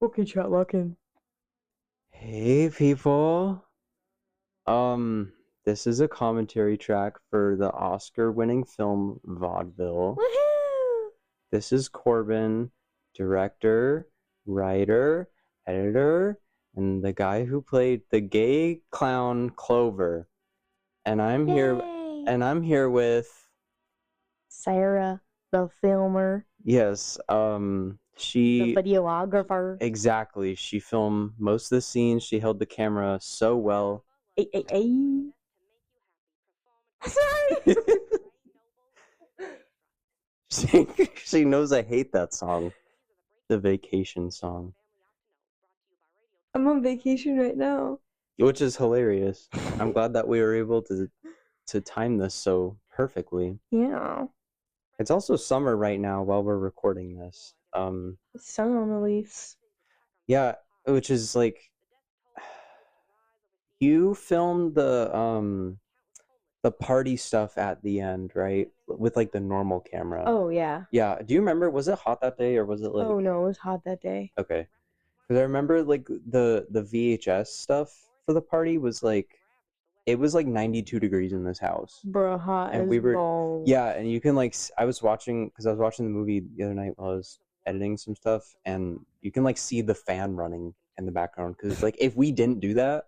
Okay, chat locking. Hey people. Um, this is a commentary track for the Oscar-winning film Vaudeville. Woohoo! This is Corbin, director, writer, editor, and the guy who played the gay clown Clover. And I'm here Yay! and I'm here with Sarah, the filmer, yes, the she videographer. exactly, she filmed most of the scenes. She held the camera so well. Ay, ay, ay. Sorry. She knows I hate that song. The vacation song. I'm on vacation right now. Which is hilarious. I'm glad that we were able to time this so perfectly. Yeah. It's also summer right now while we're recording this. The sun on the leaves. Yeah, which is like you filmed the party stuff at the end, right? With like the normal camera. Oh, yeah. Yeah. Do you remember, was it hot that day or was it like Oh, no, it was hot that day. okay. Because I remember like the VHS stuff for the party was like it was like 92 degrees in this house. Bruh, hot And as we were balls. yeah, and you can like I was watching because I was watching the movie the other night while I was editing some stuff, and you can like see the fan running in the background because like if we didn't do that,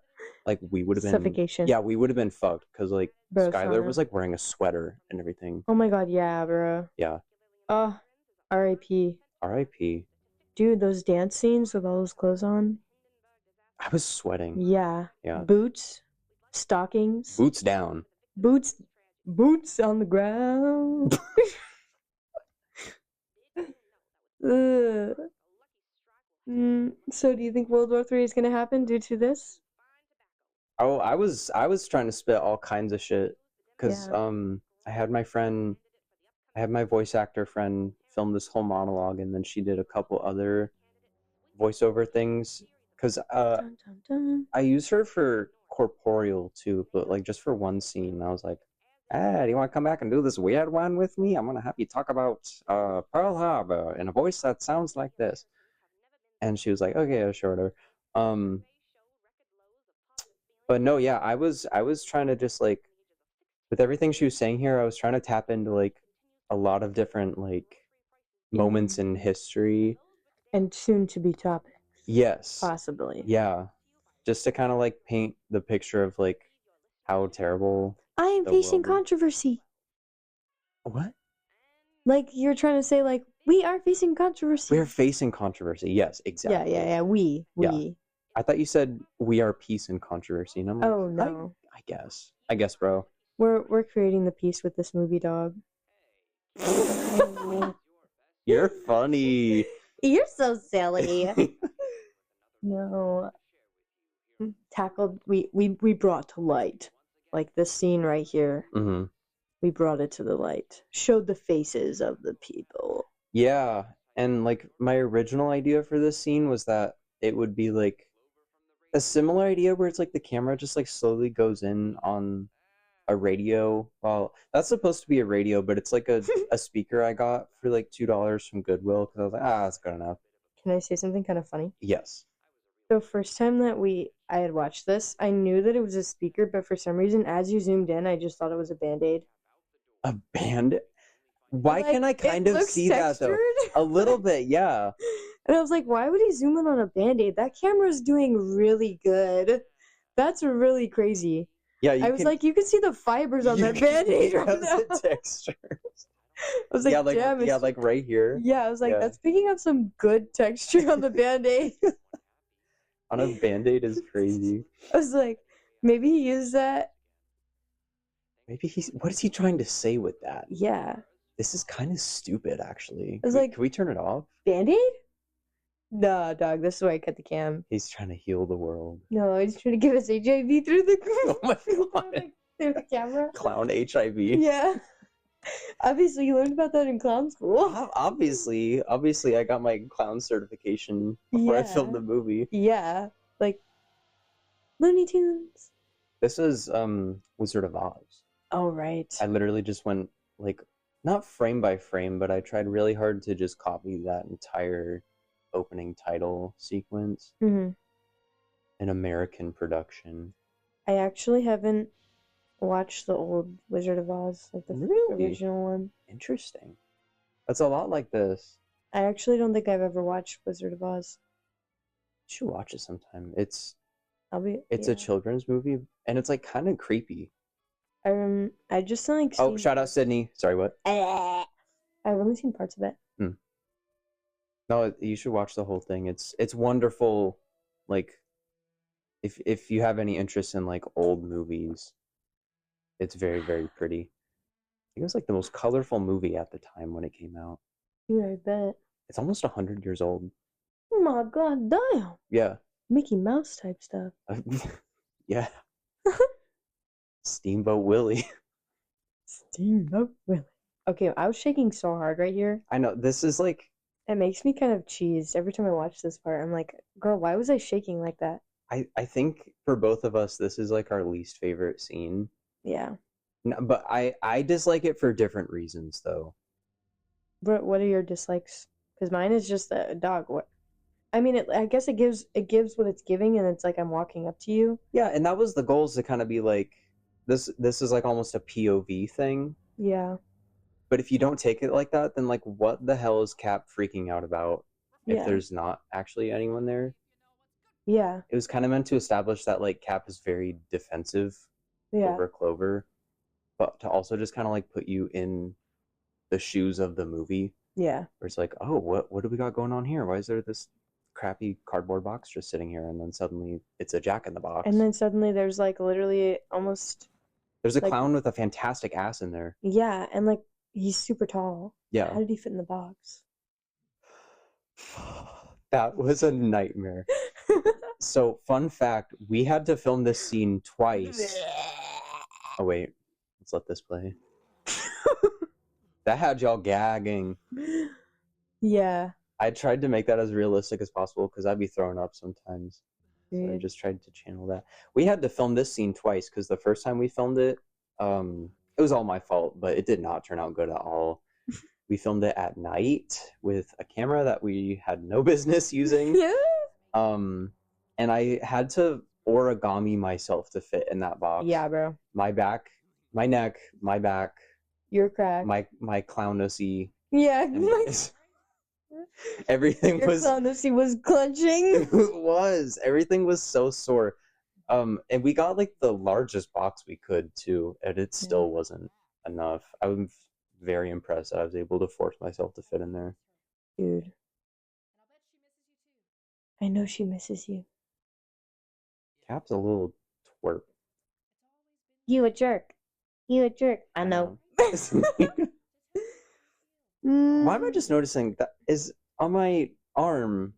like we would have been Suffocation. yeah, we would have been fucked because like Bro, Skylar sauna. was like wearing a sweater and everything. Oh my god, yeah, bruh. Yeah, R.I.P. R.I.P. Dude, those dance scenes with all those clothes on. I was sweating. Yeah. Yeah, Boots, stockings, boots down. boots on the ground. Ugh. So do you think World War III is gonna happen due to this? Oh, I was trying to spit all kinds of shit because Yeah. I had my friend I had my voice actor friend film this whole monologue, and then she did a couple other voiceover things. Because Dun, dun, dun. I use her for corporeal too, but like just for one scene, I was like, "Hey, do you want to come back and do this weird one with me? I'm gonna have you talk about Pearl Harbor in a voice that sounds like this." And she was like, "Okay, sure, whatever." Um, but no, yeah, I was trying to just like with everything she was saying here, I was trying to tap into like a lot of different like moments in history. And soon to be topics. Yes. Possibly. Yeah. Just to kind of like paint the picture of like how terrible I am the facing world is. controversy. What? Like you're trying to say, like, we are facing controversy. We're facing controversy. Yes, exactly. Yeah. We. Yeah. I thought you said we are peace and controversry, and I'm like, Oh no. I guess. I guess, bro. We're creating the peace with this movie, dog. You're funny. You're so silly. No. Tackled we brought to light. Like this scene right here. Mm-hmm. We brought it to the light. Showed the faces of the people. Yeah, and like my original idea for this scene was that it would be like a similar idea where it's like the camera just like slowly goes in on a radio. Well, that's supposed to be a radio, but it's like a speaker I got for like $2 from Goodwill because I was like, that's good enough. Can I say something kind of funny? Yes. The first time that I had watched this, I knew that it was a speaker, but for some reason, as you zoomed in, I just thought it was a Band-Aid. A band? Why Like, can I it kind of looks see that though? textured. A little bit, yeah. And I was like, why would he zoom in on a Band-Aid? That camera's doing really good. That's really crazy. Yeah, I was like, you can see the fibers on that Band-Aid right now. The textures. I was like, Yeah, like damn, yeah, like right here. yeah, I was like, Yeah. that's picking up some good texture on the Band-Aid. On a Band-Aid is crazy. I was like, maybe he used that. Maybe what is he trying to say with that? Yeah. This is kind of stupid, actually. I was like, can we turn it off? Band-Aid? Nah, dog, this is why I cut the cam. He's trying to heal the world. No, he's trying to give us HIV through the Oh my god. through the camera. Clown HIV. Yeah. Obviously, you learned about that in clown school. Obviously, I got my clown certification before I filmed the movie. Yeah, like Looney Tunes. This is Wizard of Oz. Oh right. I literally just went like not frame by frame, but I tried really hard to just copy that entire opening title sequence. Mm-hmm. An American production. I actually haven't watched the old Wizard of Oz, like the original one. Interesting. That's a lot like this. I actually don't think I've ever watched Wizard of Oz. You should watch it sometime. It's yeah. a children's movie, and it's like kind of creepy. I just like. Oh, shout out Sydney. Sorry, what? I've only seen parts of it. No, you should watch the whole thing. It's wonderful. Like, if you have any interest in like old movies, it's very, very pretty. I think it was like the most colorful movie at the time when it came out. Yeah, I bet. It's almost 100 years old. Oh my god, damn. Yeah. Mickey Mouse type stuff. Yeah. Steamboat Willie. Steamboat Willie. Okay, I was shaking so hard right here. I know, this is like... It makes me kind of cheesed every time I watch this part. I'm like, girl, why was I shaking like that? I think for both of us, this is like our least favorite scene. Yeah. No, but I dislike it for different reasons, though. But what are your dislikes? Because mine is just a dog. What? I mean, I guess it gives what it's giving, and it's like I'm walking up to you. Yeah, and that was the goal, is to kind of be like, this is like almost a POV thing. Yeah. But if you don't take it like that, then like what the hell is Cap freaking out about if there's not actually anyone there? Yeah. It was kind of meant to establish that like Cap is very defensive over Clover, but to also just kind of like put you in the shoes of the movie. Yeah. Where it's like, oh, what do we got going on here? Why is there this crappy cardboard box just sitting here? And then suddenly it's a Jack in the Box. And then suddenly there's like literally almost... There's a clown with a fantastic ass in there. Yeah, and like he's super tall. Yeah. How did he fit in the box? That was a nightmare. So, fun fact, we had to film this scene twice. Oh, wait. Let's let this play. That had y'all gagging. Yeah. I tried to make that as realistic as possible because I'd be throwing up sometimes. So I just tried to channel that. We had to film this scene twice because the first time we filmed it, it was all my fault, but it did not turn out good at all. We filmed it at night with a camera that we had no business using. Yeah. And I had to origami myself to fit in that box. Yeah, bro. My back, my neck, my back. Your crack. My clownussy. Yeah. Everything Your clownussy was clenching. It was. Everything was so sore. And we got like the largest box we could too, and it still wasn't enough. I was very impressed that I was able to force myself to fit in there. Dude. I know she misses you. Cap's a little twerp. You a jerk. You a jerk. I know. Why am I just noticing that is on my arm?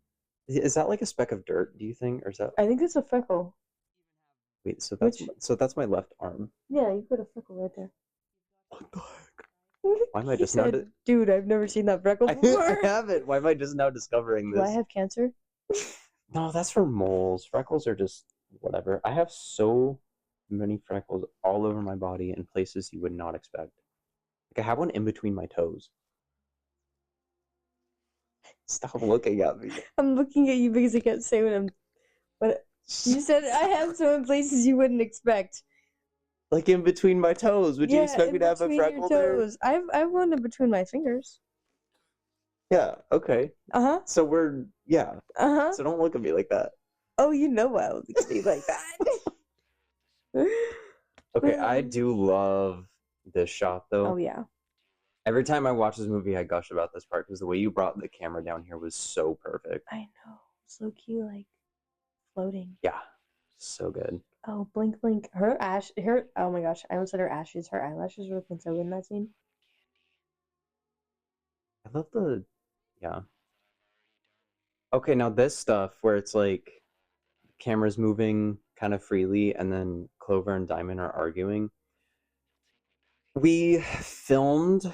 Is that like a speck of dirt, do you think? Or is that... I think it's a freckle. Wait, so that's my left arm. Yeah, you put a freckle right there. What the heck? Why am I just now... Dude, I've never seen that freckle before. I haven't. Why am I just now discovering this? Do I have cancer? No, that's for moles. Freckles are just whatever. I have so many freckles all over my body in places you would not expect. Like I have one in between my toes. Stop looking at me. I'm looking at you because I can't say what you said. I have some in places you wouldn't expect. Like in between my toes. Would you expect me to have a freckle there? I have one in between my fingers. Yeah, okay. Uh-huh. So we're, yeah. Uh-huh. So don't look at me like that. Oh, you know I would look at you like that. Okay, I do love this shot though. Oh, yeah. Every time I watch this movie, I gush about this part because the way you brought the camera down here was so perfect. I know. So cute, like floating. Yeah. So good. Oh, blink, blink. Oh my gosh, I almost said her ashes. Her eyelashes were looking so good in that scene. I love the, yeah. Okay, now this stuff where it's like camera's moving kind of freely and then Clover and Diamond are arguing. We filmed,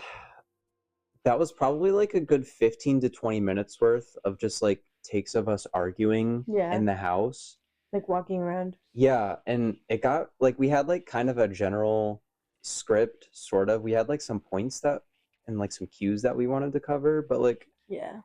that was probably like a good 15 to 20 minutes worth of just like takes of us arguing in the house. Like walking around. Yeah, and it got like we had like kind of a general script, sort of. We had like some points that and like some cues that we wanted to cover, but like yeah,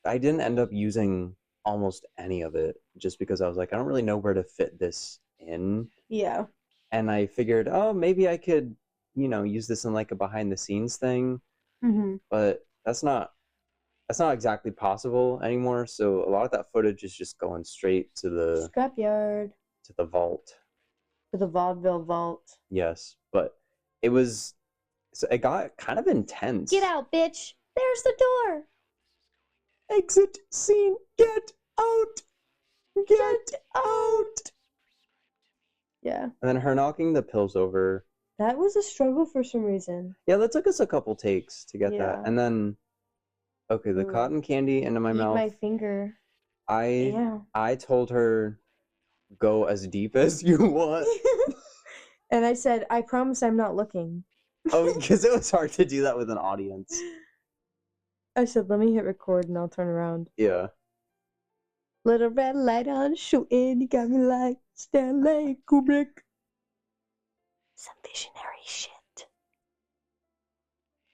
I didn't end up using almost any of it just because I was like, I don't really know where to fit this in. Yeah. And I figured, oh, maybe I could, use this in like a behind the scenes thing, Mm-hmm. but that's not exactly possible anymore. So a lot of that footage is just going straight to the Scrapyard. vault. To the Vaudeville vault. Yes, but it got kind of intense. Get out, bitch! There's the door! Exit scene. Get out. Get out. Yeah. And then her knocking the pills over. That was a struggle for some reason. Yeah, that took us a couple takes to get that. Yeah. And then, okay, the Ooh. cotton candy into my Eat mouth. my finger. I told her, go as deep as you want. And I said, I promise I'm not looking. Oh, because it was hard to do that with an audience. I said, let me hit record and I'll turn around. Yeah. Little red light on, shooting, you got me like Stanley Kubrick. Some visionary shit.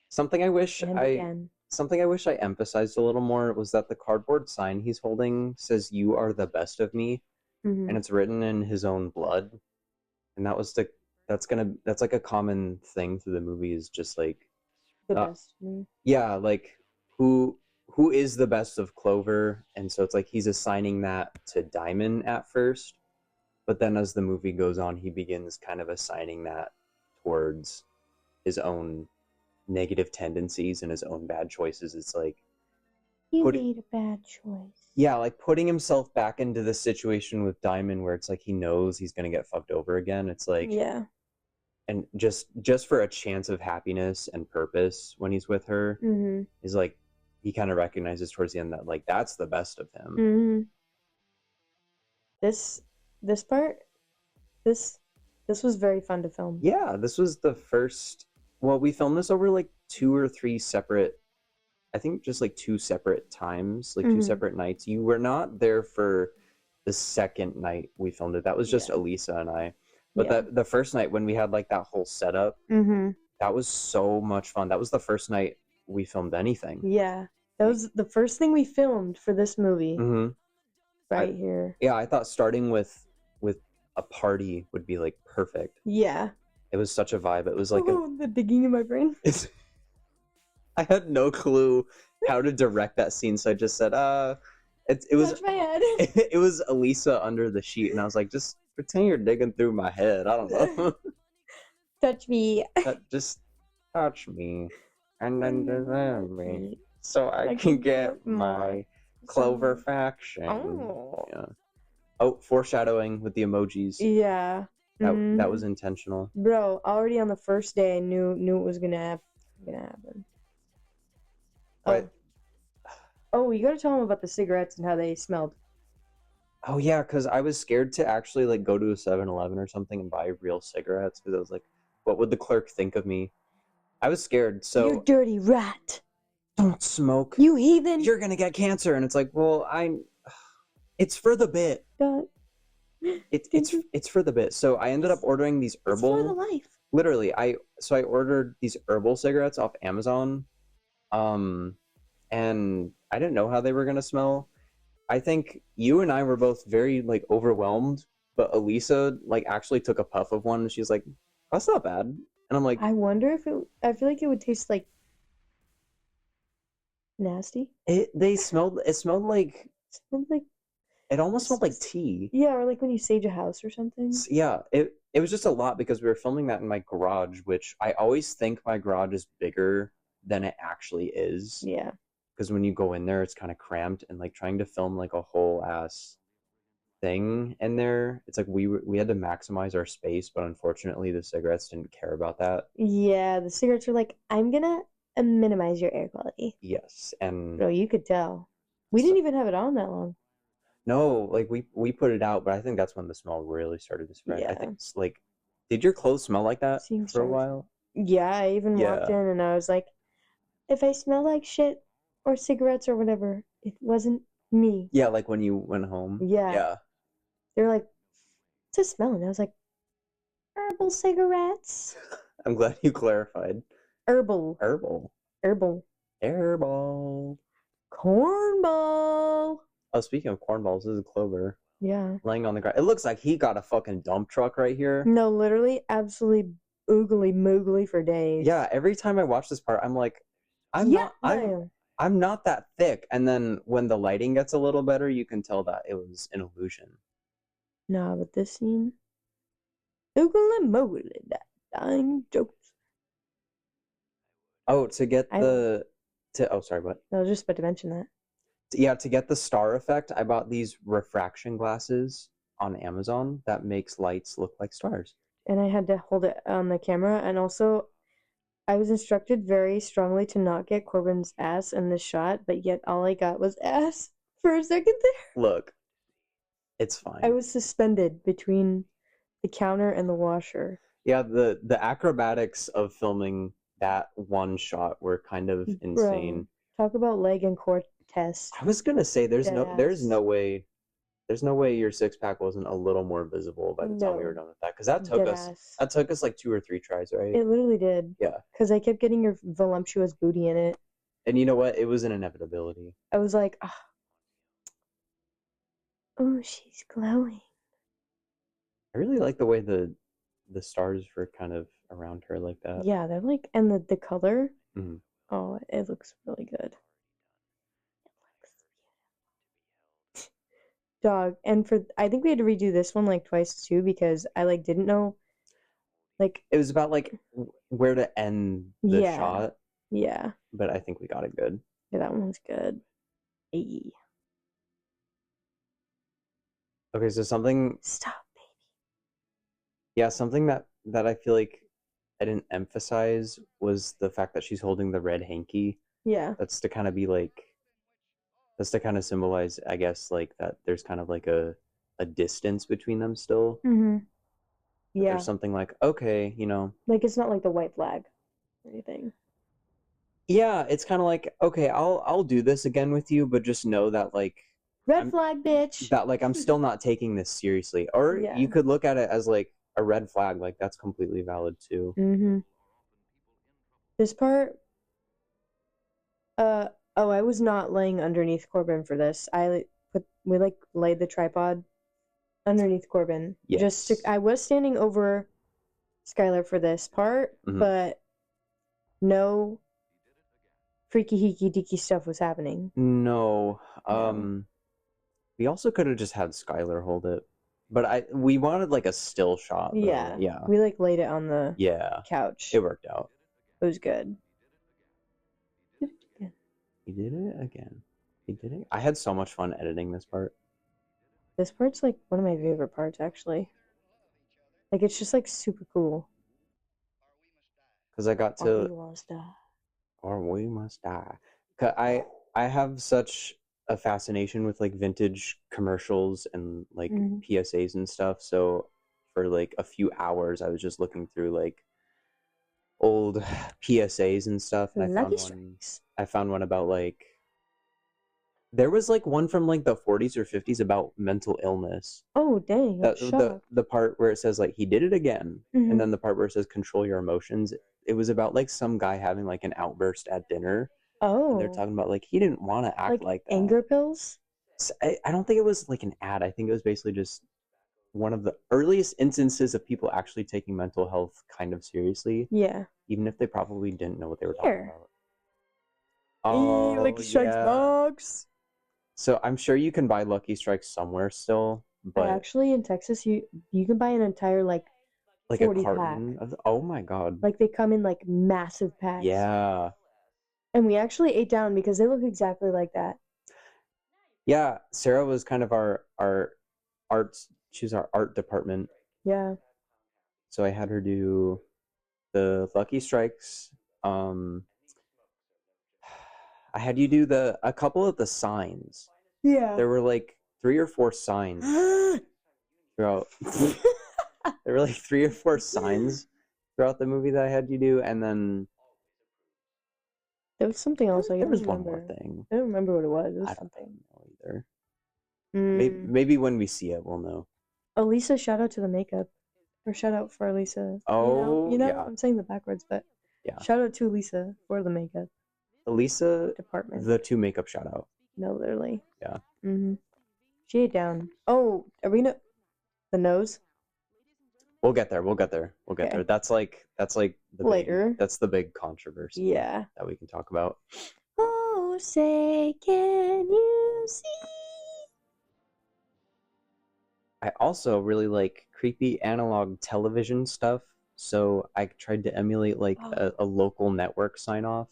Something I wish And I again. something I wish I emphasized a little more was that the cardboard sign he's holding says "You are the best of me," Mm-hmm. and it's written in his own blood. And that's like a common thing through the movie is just like The best of me. yeah, like who is the best of Clover, and so it's like he's assigning that to Diamond at first, but then as the movie goes on, he begins kind of assigning that towards his own negative tendencies and his own bad choices. It's like You made a bad choice. yeah, like putting himself back into the situation with Diamond where it's like he knows he's gonna get fucked over again. It's like yeah. And just for a chance of happiness and purpose when he's with her Mm-hmm. is like he kind of recognizes towards the end that like that's the best of him. Mm-hmm. This part, this was very fun to film. Yeah, this was the first. Well, we filmed this over like 2 or 3 separate. I think just like 2 separate times, like 2 separate nights. You were not there for the second night we filmed it. That was just Elisa and I. But the first night when we had like that whole setup, that was so much fun. That was the first night we filmed anything. Yeah, that was the first thing we filmed for this movie. Mm-hmm. Right here. Yeah, I thought starting with a party would be like perfect. Yeah. It was such a vibe. It was like the digging in my brain. I had no clue how to direct that scene, so I just said, it was touch my head. It was Elisa under the sheet, and I was like, just pretend you're digging through my head. I don't know. Touch me. Just touch me, and then deserve me, so I can get my Clover faction. Oh. Yeah. Oh, foreshadowing with the emojis. Yeah. That was intentional. Bro, already on the first day I knew it was gonna happen. But oh, you gotta tell them about the cigarettes and how they smelled. Oh yeah, because I was scared to actually like go to a 7-Eleven or something and buy real cigarettes because I was like, what would the clerk think of me? I was scared. So you dirty rat! Don't smoke, you heathen! You're gonna get cancer. And it's like, well, it's for the bit. It's for the bit. So I ended up ordering these herbal. It's for the life. Literally, I ordered these herbal cigarettes off Amazon, and I didn't know how they were gonna smell. I think you and I were both very like overwhelmed, but Elisa like actually took a puff of one and she's like, "That's not bad." And I'm like, I wonder if I feel like it would taste like nasty. It smelled like it almost smelled like tea. Yeah, or like when you sage a house or something. Yeah, it was just a lot because we were filming that in my garage, which I always think my garage is bigger than it actually is. Yeah. Because when you go in there, it's kind of cramped, and like trying to film like a whole ass thing in there, it's like we had to maximize our space, but unfortunately the cigarettes didn't care about that. Yeah, the cigarettes were like, I'm gonna minimize your air quality. Yes, and bro, you could tell. We didn't even have it on that long. No, like we put it out, but I think that's when the smell really started to spread. Yeah. I think it's like, did your clothes smell like that for a while? Yeah, I even walked in and I was like, if I smell like shit or cigarettes or whatever, it wasn't me. Yeah, like when you went home. Yeah. Yeah. They were like, what's it smelling? I was like, herbal cigarettes. I'm glad you clarified. Herbal. Herbal. Herbal. Herbal. Cornball. Oh, speaking of cornballs, this is Clover. Yeah. Laying on the ground. It looks like he got a fucking dump truck right here. No, literally, absolutely oogly moogly for days. Yeah, every time I watch this part, I'm like, I'm not that thick. And then when the lighting gets a little better, you can tell that it was an illusion. Nah, but this scene, oogly moogly, that dying jokes. Oh, to get oh, sorry, what? I was just about to mention that. Yeah, to get the star effect, I bought these refraction glasses on Amazon that makes lights look like stars. And I had to hold it on the camera, and also I was instructed very strongly to not get Corbin's ass in this shot, but yet all I got was ass for a second there. Look, it's fine. I was suspended between the counter and the washer. Yeah, the acrobatics of filming that one shot were kind of insane. Talk about leg and core test. I was gonna say there's no way your six-pack wasn't a little more visible by the time we were done with that, because that took us like 2 or 3 tries, right? It literally did. Yeah. Because I kept getting your voluptuous booty in it. And you know what? It was an inevitability. I was like, oh, she's glowing. I really like the way the stars were kind of around her like that. Yeah, they're like, and the color. Mm-hmm. Oh, it looks really good. Dog, and I think we had to redo this one like twice too, because I like didn't know, like it was about like where to end the shot. Yeah. But I think we got it good. Yeah, that one was good. Hey. Okay, so something. Stop, baby. Yeah, something that I feel like I didn't emphasize was the fact that she's holding the red hanky. Yeah. That's to kind of be like. That's to kind of symbolize, I guess, like that there's kind of like a distance between them still. Mm-hmm. Yeah. There's something like, okay, you know. Like it's not like the white flag or anything. Yeah, it's kind of like, okay, I'll do this again with you, but just know that like red flag, bitch. That like I'm still not taking this seriously. Or you could look at it as like a red flag, like that's completely valid too. Mm-hmm. This part, I was not laying underneath Corbin for this. We laid the tripod underneath Corbin. Yes. I was standing over Skylar for this part, but no freaky heeky deaky stuff was happening. No. We also could have just had Skylar hold it. But we wanted like a still shot. Though. Yeah. We like laid it on the couch. It worked out. It was good. He did it again. He did it. I had so much fun editing this part. This part's like one of my favorite parts, actually. Like it's just like super cool. Because I got to. Or we must die. Cause I have such a fascination with like vintage commercials and like PSAs and stuff. So for like a few hours, I was just looking through like old PSAs and stuff. And I found one about like there was like one from like the 40s or 50s about mental illness. Oh dang! The part where it says like he did it again, and then the part where it says control your emotions. It was about like some guy having like an outburst at dinner. Oh. And they're talking about like he didn't want to act like that. Anger pills? So I don't think it was like an ad. I think it was basically just one of the earliest instances of people actually taking mental health kind of seriously. Yeah. Even if they probably didn't know what they were talking about. Oh, Lucky Strikes box. So I'm sure you can buy Lucky Strikes somewhere still, but actually in Texas you can buy an entire like a carton of oh my god. Like they come in like massive packs. Yeah. And we actually ate down because they look exactly like that. Yeah, Sarah was kind of our arts. She was our art department. Yeah. So I had her do the Lucky Strikes. I had you do a couple of the signs. Yeah. There were like 3 or 4 signs throughout. There were like 3 or 4 signs throughout the movie that I had you do, and then there was something else. There was one more thing. I don't remember what it was. It was something. I don't know either. Maybe when we see it, we'll know. Elisa, shout out to the makeup, or shout out for Elisa. Oh, you know, yeah. I'm saying that backwards, but shout out to Elisa for the makeup. Elisa, department. the 2 makeup shout out. No, literally. Yeah. She ate down. Oh, are we the nose? We'll get there. Okay. That's like the Later. that's the big controversy. Yeah. That we can talk about. Oh, say, can you see? I also really like creepy analog television stuff, so I tried to emulate like a local network sign off.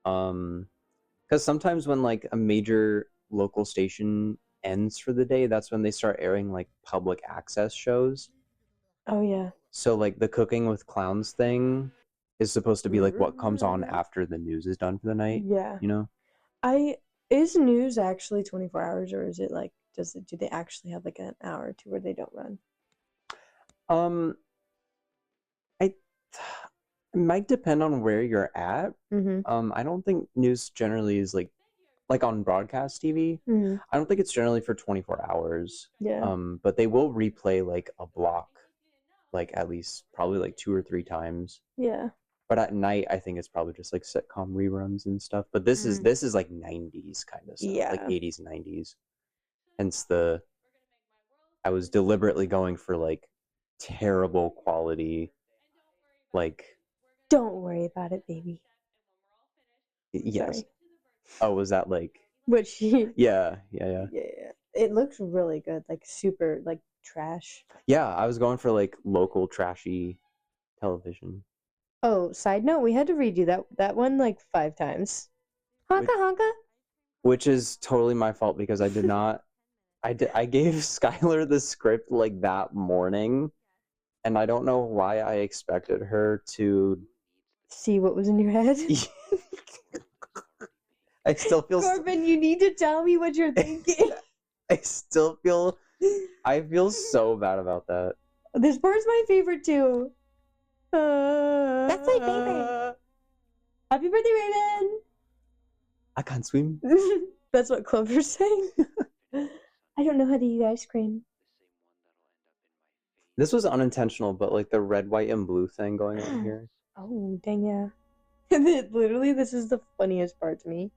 Because sometimes when like a major local station ends for the day, that's when they start airing like public access shows. Oh yeah. So like the Cooking with Clowns thing is supposed to be like what comes on after the news is done for the night. Yeah. You know? Is news actually 24 hours, or is it like do they actually have like an hour or two where they don't run? It might depend on where you're at. Mm-hmm. I don't think news generally is like on broadcast TV. Mm-hmm. I don't think it's generally for 24 hours. Yeah. But they will replay like a block, like at least probably like 2 or 3 times. Yeah. But at night, I think it's probably just like sitcom reruns and stuff. But this is like 90s kind of stuff, like Yeah. 80s, 90s. Hence I was deliberately going for like terrible quality, like. Don't worry about it, baby. Yes. Sorry. Oh, was that like? What she? Yeah. Yeah. It looks really good, like super, like trash. Yeah, I was going for like local trashy television. Oh, side note, we had to redo that one like 5 times. Honka honka. Which is totally my fault because I did not. I gave Skylar the script like that morning, and I don't know why I expected her to see what was in your head. I still feel. Corbin, you need to tell me what you're thinking. I feel so bad about that. This part's my favorite too. That's my favorite. Happy birthday, Raven! I can't swim. That's what Clover's saying. I don't know how to eat ice cream. This was unintentional, but like the red, white, and blue thing going on here. Oh, dang yeah. Literally, this is the funniest part to me.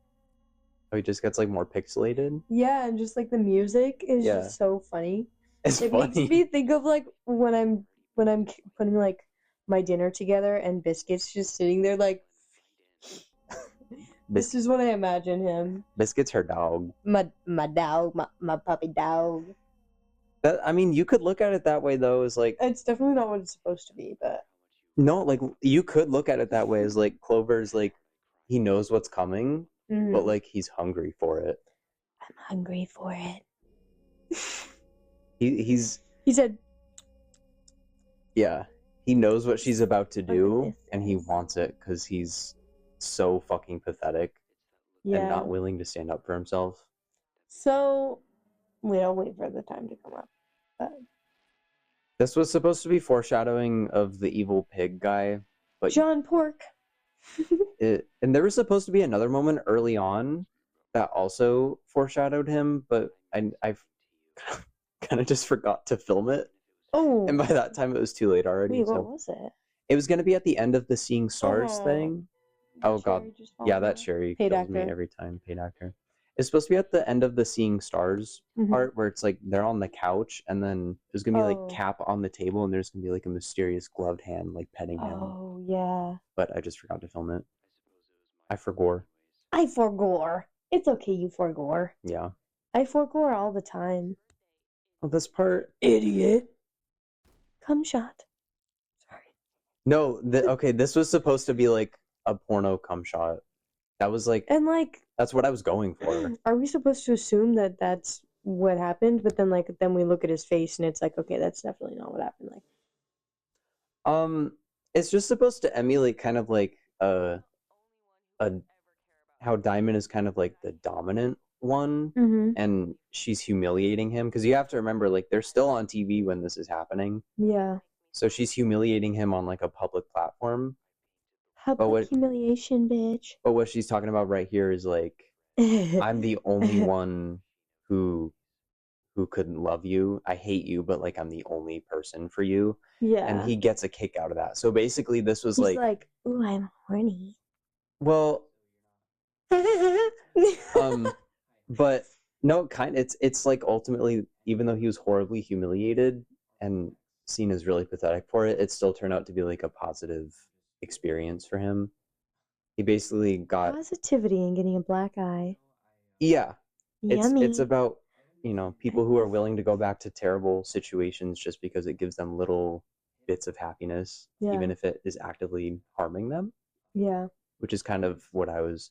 Oh, he just gets like more pixelated? Yeah, and just like the music is just so funny. It funny. Makes me think of like when I'm putting like my dinner together and Biscuit's just sitting there like this is what I imagine him. Biscuit's her dog. My dog, my puppy dog. I mean, you could look at it that way though, as like it's definitely not what it's supposed to be, but no, like you could look at it that way as like Clover's like he knows what's coming, but like he's hungry for it. I'm hungry for it. He said, yeah, he knows what she's about to do, and he wants it because he's so fucking pathetic and not willing to stand up for himself. So we'll wait for the time to come up. But this was supposed to be foreshadowing of the evil pig guy, but John Pork. And there was supposed to be another moment early on that also foreshadowed him, but I've kind of just forgot to film it. Oh. And by that time, it was too late already. Wait, what was it? It was going to be at the end of the Seeing Stars thing. Oh, God. Yeah, that cherry kills me every time. Paid actor. It's supposed to be at the end of the Seeing Stars part where it's like they're on the couch and then there's going to be like Cap on the table and there's going to be like a mysterious gloved hand like petting him. Oh, yeah. But I just forgot to film it. I forgore. It's okay, you forgore. Yeah. I forgore all the time. Well, this part... Idiot. Cum shot. Sorry. No, okay, this was supposed to be like a porno cum shot. That was like... And like... That's what I was going for. Are we supposed to assume that that's what happened? But then then we look at his face and it's like, okay, that's definitely not what happened. Like, it's just supposed to emulate kind of like how Diamond is kind of like the dominant one, and she's humiliating him because you have to remember, like, they're still on TV when this is happening. Yeah. So she's humiliating him on like a public platform. Public humiliation, bitch. But what she's talking about right here is like, I'm the only one who couldn't love you. I hate you, but like I'm the only person for you. Yeah. And he gets a kick out of that. So basically, this was He's like, ooh, I'm horny. Well, But no, it's like ultimately, even though he was horribly humiliated and seen as really pathetic for it, it still turned out to be like a positive experience for him. He basically got Positivity and getting a black eye. yeah. It's Yummy. about, people who are willing to go back to terrible situations just because it gives them little bits of happiness, Yeah. even if it is actively harming them. Yeah. Which is kind of what I was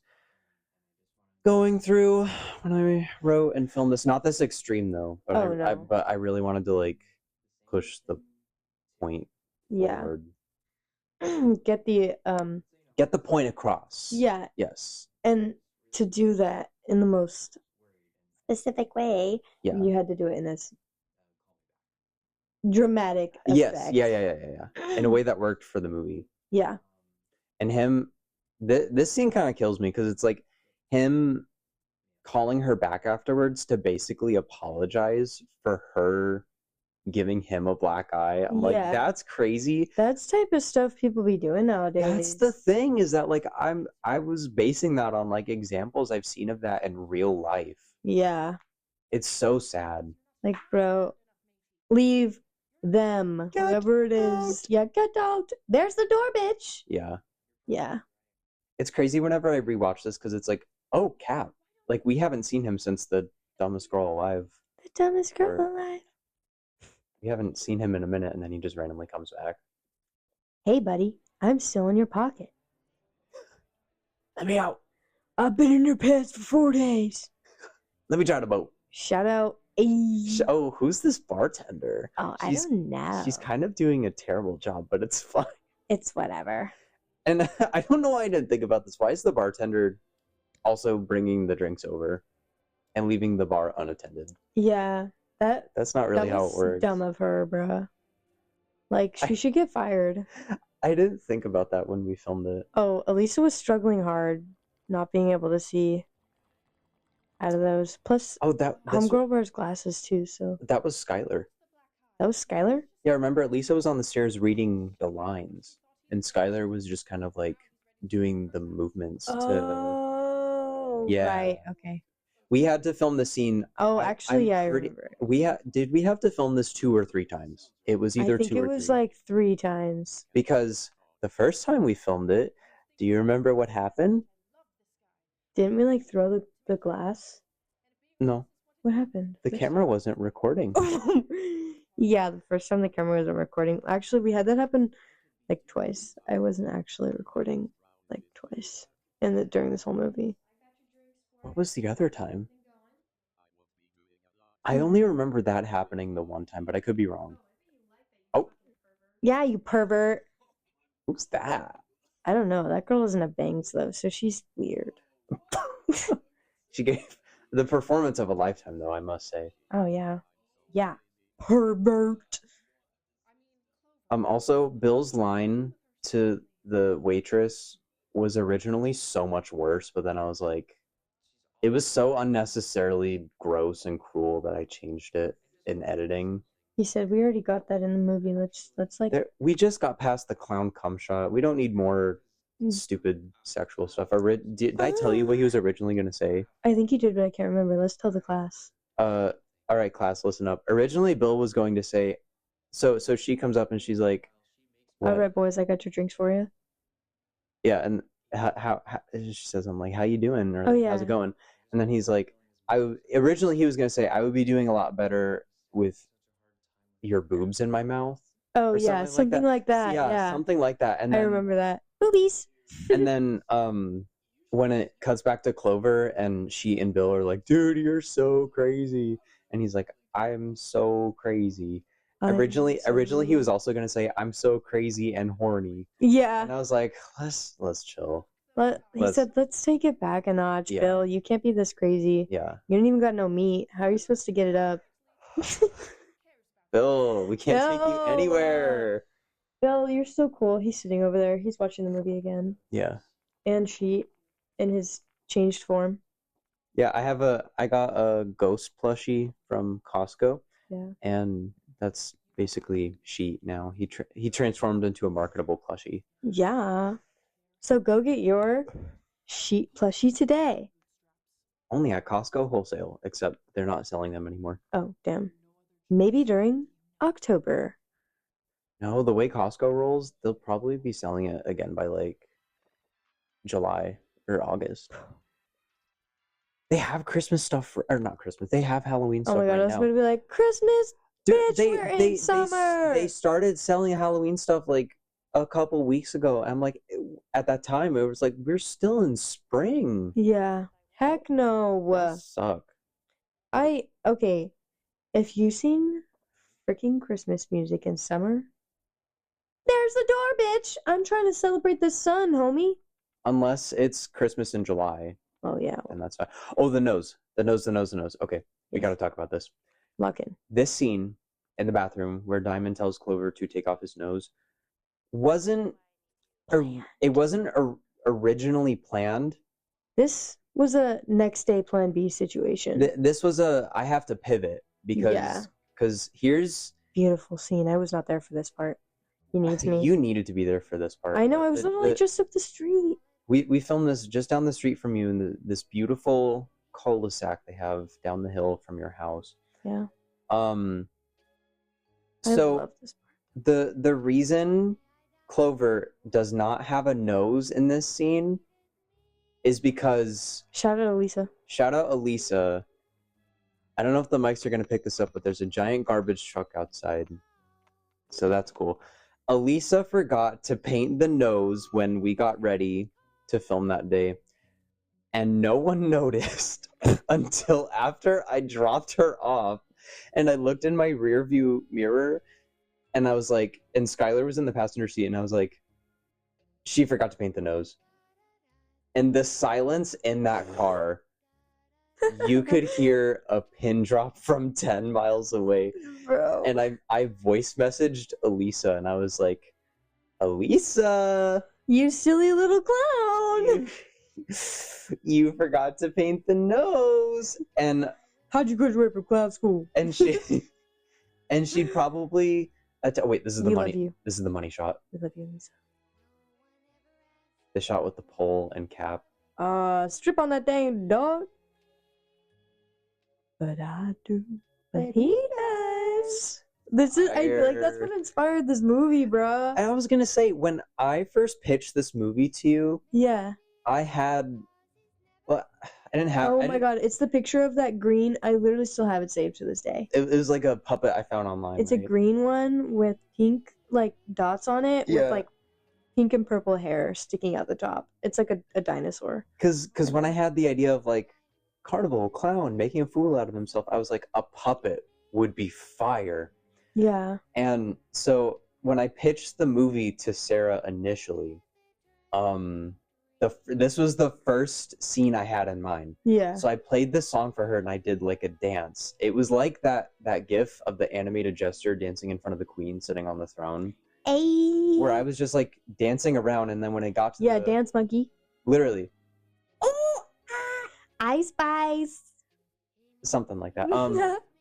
going through when I wrote and filmed this. Not this extreme though, but I really wanted to like push the point forward. Get the point across. Yeah. Yes. And to do that in the most specific way, you had to do it in this dramatic effect. Yes. Yeah. In a way that worked for the movie. Yeah. And him, this scene kind of kills me because it's like him calling her back afterwards to basically apologize for her giving him a black eye. I'm like, that's crazy. That's type of stuff people be doing nowadays. That's the thing, is that like I was basing that on like examples I've seen of that in real life. Yeah. It's so sad. Like, bro, leave them. Whoever it is. Yeah, get out. There's the door, bitch. Yeah. Yeah. It's crazy whenever I rewatch this because it's like, oh, Cap. Like, we haven't seen him since The Dumbest Girl Alive. The Dumbest Girl Alive. We haven't seen him in a minute, and then he just randomly comes back. Hey, buddy, I'm still in your pocket. Let me out. I've been in your pants for 4 days. Let me try the boat. Shout out. Oh, who's this bartender? Oh, I don't know. She's kind of doing a terrible job, but it's fine. It's whatever. And I don't know why I didn't think about this. Why is the bartender also bringing the drinks over and leaving the bar unattended? Yeah, that's not really how it works. Dumb of her, bruh. Like, she should get fired. I didn't think about that when we filmed it. Oh, Elisa was struggling hard, not being able to see out of those. Plus, homegirl wears glasses too, so. That was Skylar. That was Skylar? Yeah, remember, Lisa was on the stairs reading the lines, and Skylar was just kind of like doing the movements to. Oh, yeah. Right. Okay. We had to film the scene. Oh, actually, I remember. Did we have to film this 2 or 3 times? It was either 2 or 3. I think it was like 3 times. Because the first time we filmed it, do you remember what happened? Didn't we like throw the glass? No. What happened? The camera wasn't recording. Yeah, the first time the camera wasn't recording. Actually, we had that happen like twice. I wasn't actually recording like twice during this whole movie. What was the other time? I only remember that happening the one time, but I could be wrong. Oh. Yeah, you pervert. Who's that? I don't know. That girl doesn't have bangs though, so she's weird. She gave the performance of a lifetime, though, I must say. Oh yeah. Yeah. Pervert. Also, Bill's line to the waitress was originally so much worse, but then I was like, it was so unnecessarily gross and cruel that I changed it in editing. He said, "We already got that in the movie. Let's like." We just got past the clown cum shot. We don't need more stupid sexual stuff. Did I tell you what he was originally going to say? I think you did, but I can't remember. Let's tell the class. All right, class, listen up. Originally, Bill was going to say, so she comes up and she's like, "All right, boys, I got your drinks for you." Yeah, and how she says, "I'm like, how you doing?" Or oh, yeah. How's it going? And then he's like, originally he was going to say, I would be doing a lot better with your boobs in my mouth. Oh yeah, something like that. Yeah, something like that. And then, I remember that. Boobies. And then when it cuts back to Clover and she and Bill are like, dude, you're so crazy. And he's like, I'm so crazy. Originally he was also going to say, I'm so crazy and horny. Yeah. And I was like, let's chill. He said, let's take it back a notch, yeah. Bill. You can't be this crazy. Yeah. You don't even got no meat. How are you supposed to get it up? Bill, we can't take you anywhere. Bill, you're so cool. He's sitting over there. He's watching the movie again. Yeah. And she, in his changed form. Yeah, I got a ghost plushie from Costco. Yeah. And that's basically She now. He transformed into a marketable plushie. Yeah. So go get your plushie today. Only at Costco wholesale, except they're not selling them anymore. Oh, damn. Maybe during October. No, the way Costco rolls, they'll probably be selling it again by like July or August. They have Christmas stuff or not Christmas. They have Halloween Oh stuff my god, right I was now. gonna be like, Christmas, Dude, bitch, we're in summer. They started selling Halloween stuff like a couple weeks ago. I'm like, at that time, it was like we're still in spring. Yeah. Heck no. They suck. Okay. If you sing freaking Christmas music in summer, there's the door, bitch. I'm trying to celebrate the sun, homie. Unless it's Christmas in July. Oh yeah. And that's fine. Oh, the nose. Okay, we got to talk about this. Lock in. This scene in the bathroom where Diamond tells Clover to take off his nose wasn't originally planned. This was a next day plan B situation. This was I have to pivot because here's beautiful scene. I was not there for this part. He needs me. You needed to be there for this part. I know. I was literally just up the street. We filmed this just down the street from you in this beautiful cul-de-sac they have down the hill from your house. Yeah. So I love this part. The reason Clover does not have a nose in this scene is because shout out Elisa. I don't know if the mics are gonna pick this up, but there's a giant garbage truck outside, so that's cool. Elisa forgot to paint the nose when we got ready to film that day, and no one noticed until after I dropped her off, and I looked in my rear view mirror, and I was like, and Skylar was in the passenger seat, and I was like, she forgot to paint the nose. And the silence in that car, you could hear a pin drop from 10 miles away. Bro. And I voice messaged Elisa, and I was like, Elisa, you silly little clown. You forgot to paint the nose. And how'd you graduate from clown school? And she'd probably wait, this is the money. This is the money shot. We love you, Elisa. The shot with the pole and cap. Strip on that dang dog. But I do. But he does. I feel like that's what inspired this movie, bro. I was gonna say, when I first pitched this movie to you, I didn't have. Oh my god, it's the picture of that green. I literally still have it saved to this day. It was like a puppet I found online. It's a green one with pink like dots on it with like pink and purple hair sticking out the top. It's like a dinosaur. Because when I had the idea of like carnival clown making a fool out of himself, I was like, a puppet would be fire. Yeah. And so when I pitched the movie to Sarah initially, this was the first scene I had in mind. Yeah. So I played this song for her and I did like a dance. It was like that gif of the animated jester dancing in front of the queen sitting on the throne. Ay. Where I was just like dancing around, and then when it got to dance monkey. Literally. Oh, Ice Spice. Something like that.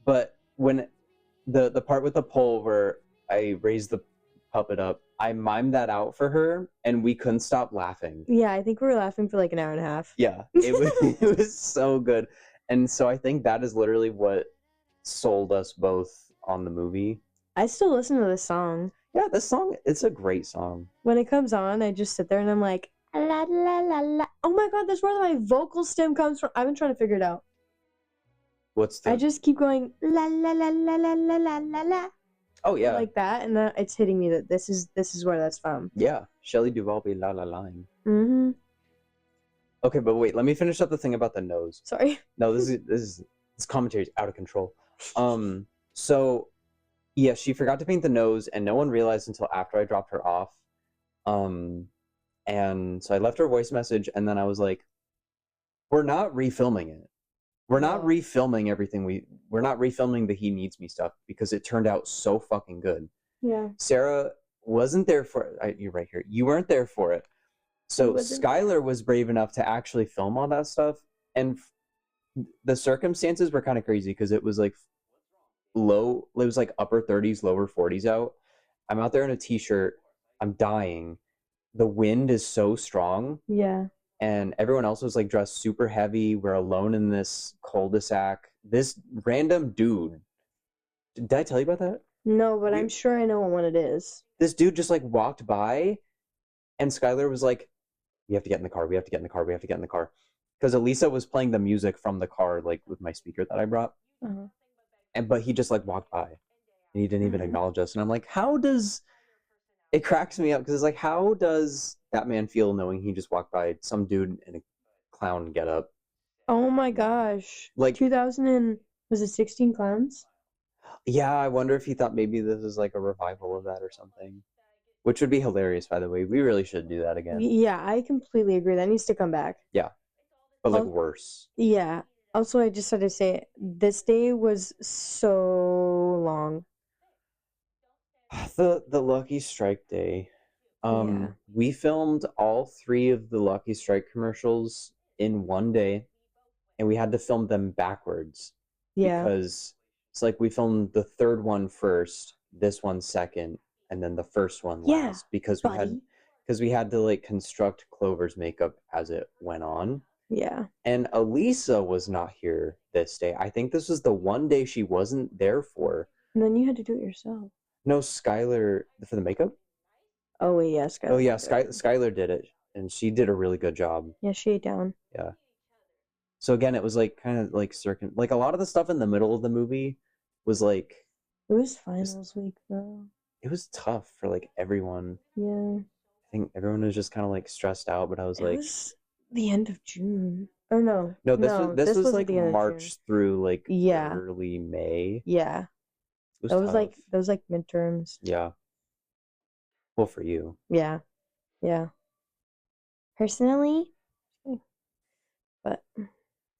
But when the part with the pole where I raised the puppet up, I mimed that out for her, and we couldn't stop laughing. Yeah, I think we were laughing for like an hour and a half. Yeah, it was so good, and so I think that is literally what sold us both on the movie. I still listen to this song. Yeah, this song, it's a great song. When it comes on, I just sit there and I'm like, la la la la. Oh my god, that's where my vocal stem comes from. I've been trying to figure it out. I just keep going la la la la la la la la la. Oh yeah, like that, and then it's hitting me that this is where that's from. Yeah, Shelley Duvall be la la line. Mm-hmm. Okay, but wait, let me finish up the thing about the nose. Sorry. No, this commentary is out of control. So yeah, she forgot to paint the nose, and no one realized until after I dropped her off. And so I left her a voice message, and then I was like, we're not refilming it. We're not refilming everything. We're not refilming the He Needs Me stuff because it turned out so fucking good. Yeah. Sarah wasn't there for it. You're right here. You weren't there for it. So Skylar was brave enough to actually film all that stuff. And the circumstances were kind of crazy because it was like it was like upper 30s, lower 40s out. I'm out there in a t-shirt. I'm dying. The wind is so strong. Yeah. and everyone else was like dressed super heavy. We're alone in this cul-de-sac. This random dude. Did I tell you about that? No, but I'm sure I know what it is. This dude just like walked by, and Skylar was like, "We have to get in the car. We have to get in the car. We have to get in the car," because Elisa was playing the music from the car, like with my speaker that I brought. But he just like walked by, and he didn't even acknowledge us. And I'm like, how does it cracks me up because it's like, how does that man feel knowing he just walked by some dude in a clown getup? Oh my gosh! Like 2000 and was it 16 Clowns? Yeah, I wonder if he thought maybe this is like a revival of that or something, which would be hilarious. By the way, we really should do that again. Yeah, I completely agree. That needs to come back. Yeah, but like worse. Yeah. Also, I just had to say, this day was so long. The Lucky Strike day. We filmed all 3 of the Lucky Strike commercials in one day, and we had to film them backwards. Yeah. Because it's like we filmed the 3rd one first, this one second, and then the first one last. Because we had to like construct Clover's makeup as it went on. Yeah. And Elisa was not here this day. I think this was the one day she wasn't there for. And then you had to do it yourself. No, Skylar for the makeup? Oh, yeah, Skylar. Oh, yeah, Skylar did it, and she did a really good job. Yeah, she ate down. Yeah. So again, it was like kind of like like a lot of the stuff in the middle of the movie was like... It was finals week, though. It was tough for like everyone. Yeah. I think everyone was just kind of like stressed out, but I was like... It was the end of June. Or no. No, this was like March through like early May. Yeah. That was like midterms. Yeah. Well, for you. Yeah. Yeah. Personally, but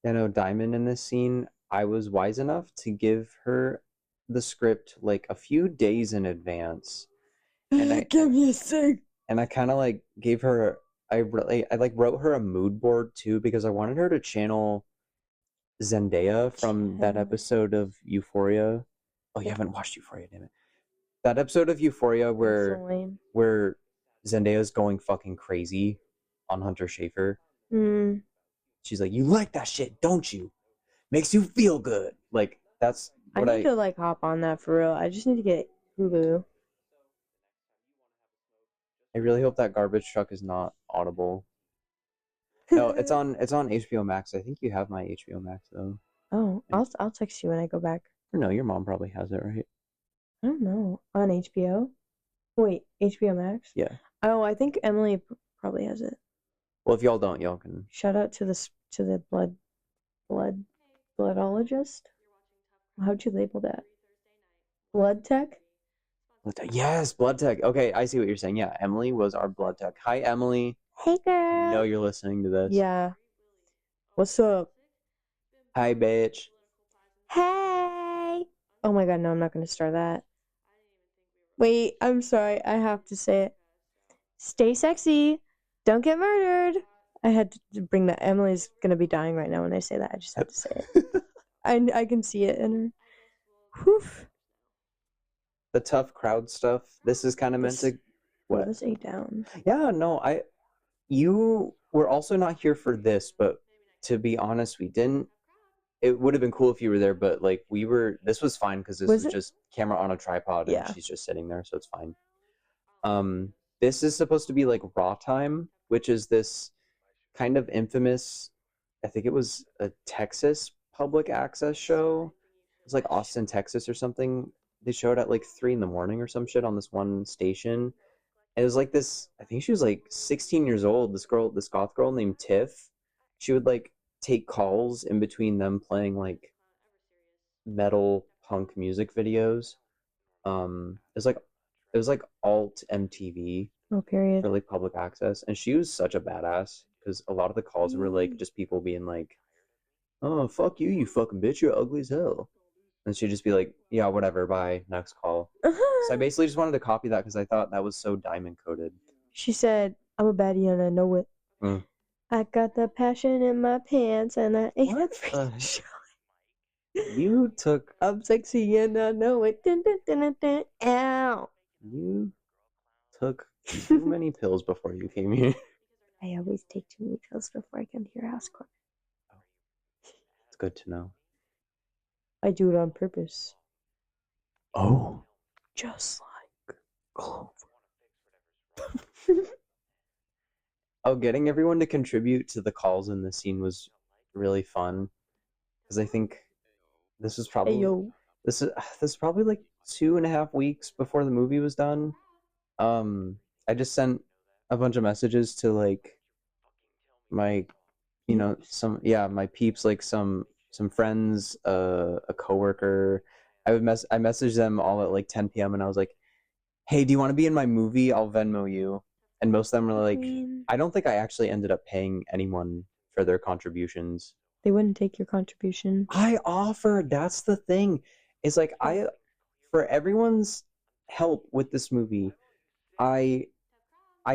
I know Diamond in this scene, I was wise enough to give her the script like a few days in advance. And give me a sec. And I kind of like gave her I like wrote her a mood board too because I wanted her to channel Zendaya from that episode of Euphoria. Oh, you haven't watched Euphoria, damn it. That episode of Euphoria where Zendaya's going fucking crazy on Hunter Schafer. She's like, "You like that shit, don't you? Makes you feel good." Like that's what I need to like hop on that for real. I just need to get Hulu. I really hope that garbage truck is not audible. No, it's on HBO Max. I think you have my HBO Max though. Oh, I'll text you when I go back. Or no, your mom probably has it, right? I don't know. On HBO? Wait, HBO Max? Yeah. Oh, I think Emily probably has it. Well, if y'all don't, y'all can. Shout out to the bloodologist. How'd you label that? Blood tech? Yes, blood tech. Okay, I see what you're saying. Yeah, Emily was our blood tech. Hi, Emily. Hey, girl. I know you're listening to this. Yeah. What's up? Hi, bitch. Hey. Oh my god, no, I'm not going to start that. Wait, I'm sorry. I have to say it. Stay sexy. Don't get murdered. I had to bring that. Emily's going to be dying right now when I say that. I just have to say it. I can see it in her. Whew. The tough crowd stuff. This is kind of meant to... What? Let's ate down. Yeah, no, you were also not here for this, but to be honest, we didn't. It would have been cool if you were there, but like this was fine because this was just camera on a tripod and she's just sitting there, so it's fine. This is supposed to be like Raw Time, which is this kind of infamous, I think it was a Texas public access show. It was like Austin, Texas or something. They showed at like 3 a.m. or some shit on this one station. It was like this, I think she was like 16 years old, this goth girl named Tiff. She would like take calls in between them playing like metal punk music videos. It was like alt MTV. Oh, period. For like public access. And she was such a badass because a lot of the calls were like just people being like, "Oh, fuck you, you fucking bitch, you're ugly as hell." And she'd just be like, "Yeah, whatever, bye, next call." So I basically just wanted to copy that because I thought that was so diamond coded. She said, "I'm a baddie and I know it. I got the passion in my pants and I ain't afraid to show it." You took... I'm sexy and I know it. Dun, dun, dun, dun, dun. Ow. You took too many pills before you came here. I always take too many pills before I come to your house, Corbin. It's good to know. I do it on purpose. Oh. Just like Clover. Oh, getting everyone to contribute to the calls in the scene was really fun. Because I think this was probably this is probably like 2.5 weeks before the movie was done. I just sent a bunch of messages to like my my peeps, like some friends, a coworker. I messaged them all at like 10 p.m. and I was like, hey, do you want to be in my movie? I'll Venmo you. And most of them were like, I don't think I actually ended up paying anyone for their contributions. They wouldn't take your contribution. I offered. That's the thing. It's like for everyone's help with this movie, I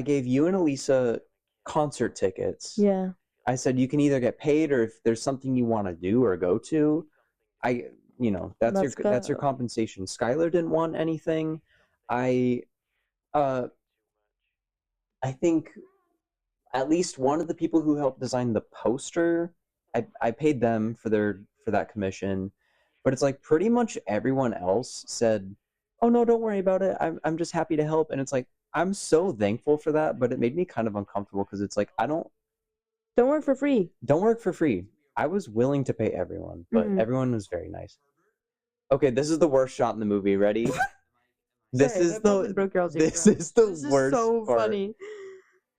gave you and Elisa concert tickets. Yeah. I said you can either get paid or if there's something you want to do or go to, that's your compensation. Skylar didn't want anything. I think at least one of the people who helped design the poster, I paid them for that commission, but it's like pretty much everyone else said, "Oh no, don't worry about it. I'm just happy to help." And it's like I'm so thankful for that, but it made me kind of uncomfortable because it's like don't work for free. Don't work for free. I was willing to pay everyone, but everyone was very nice. Okay, this is the worst shot in the movie. Ready? This is the worst so part. Funny.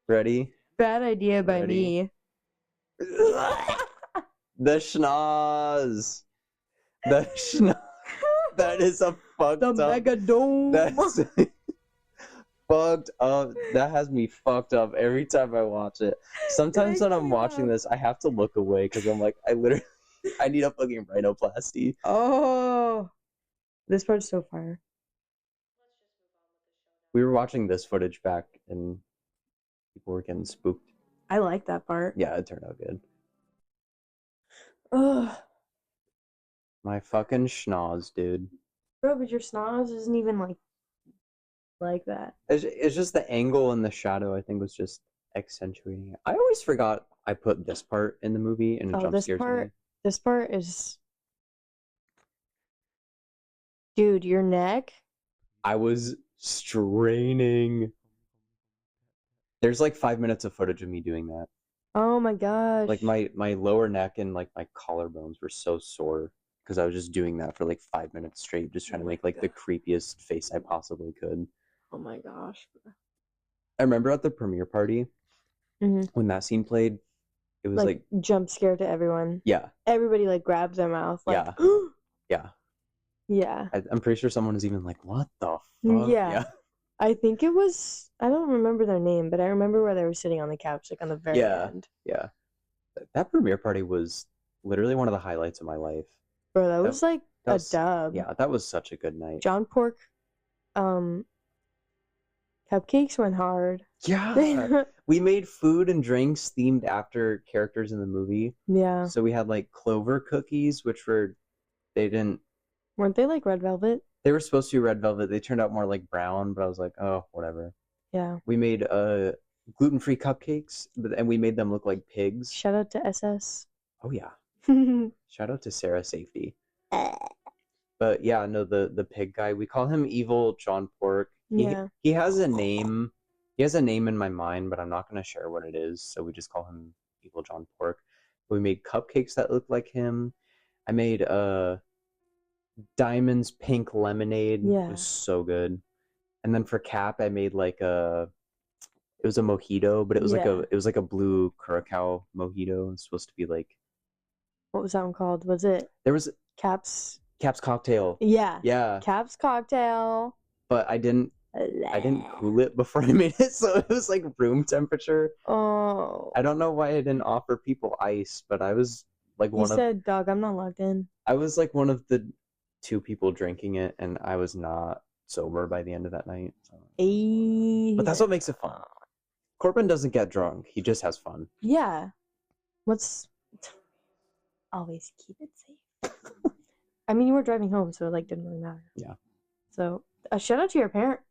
Ready? Bad idea by me. The schnoz. The schnoz. That is a fucked up. The mega dome. That's fucked up. That has me fucked up every time I watch it. Sometimes when I'm watching this, I have to look away because I'm like, I need a fucking rhinoplasty. Oh, this part's so fire. We were watching this footage back and people were getting spooked. I like that part. Yeah, it turned out good. Ugh. My fucking schnoz, dude. Bro, but your schnoz isn't even like that. It's just the angle and the shadow, I think, was just accentuating it. I always forgot I put this part in the movie and it jump scares me. This part is... Dude, your neck? I was straining. There's like 5 minutes of footage of me doing that. Oh my gosh. Like my lower neck and like my collarbones were so sore because I was just doing that for like 5 minutes straight, just trying to make like the creepiest face I possibly could. Oh my gosh. I remember at the premiere party when that scene played, it was like jump scare to everyone. Yeah. Everybody like grabbed their mouth. Like, yeah. Yeah. I'm pretty sure someone was even like, what the fuck? Yeah. I think it was, I don't remember their name, but I remember where they were sitting on the couch, like on the very end. Yeah. That premiere party was literally one of the highlights of my life. Bro, that was like a dub. Yeah, that was such a good night. John Pork, cupcakes went hard. Yeah. We made food and drinks themed after characters in the movie. Yeah. So we had like Clover cookies, which weren't they like red velvet? They were supposed to be red velvet. They turned out more like brown, but I was like, oh, whatever. Yeah. We made gluten-free cupcakes, and we made them look like pigs. Shout out to SS. Oh yeah. Shout out to Sarah Safety. But yeah, no, the pig guy, we call him Evil John Pork. He has a name. He has a name in my mind, but I'm not going to share what it is, so we just call him Evil John Pork. We made cupcakes that looked like him. I made Diamond's pink lemonade. Yeah. It was so good. And then for Cap, I made like it was a mojito, but it was like a blue curacao mojito. It's supposed to be like, what was that one called? Was it? There was Cap's cocktail. Yeah. Yeah. Cap's cocktail. But I didn't cool it before I made it, so it was like room temperature. Oh. I don't know why I didn't offer people ice, but I was like You said, dog, I'm not logged in. I was like one of the 2 people drinking it, and I was not sober by the end of that night. So. But that's what makes it fun. Corbin doesn't get drunk. He just has fun. Yeah. Always keep it safe. I mean, you were driving home, so it like didn't really matter. Yeah. So a shout out to your parents.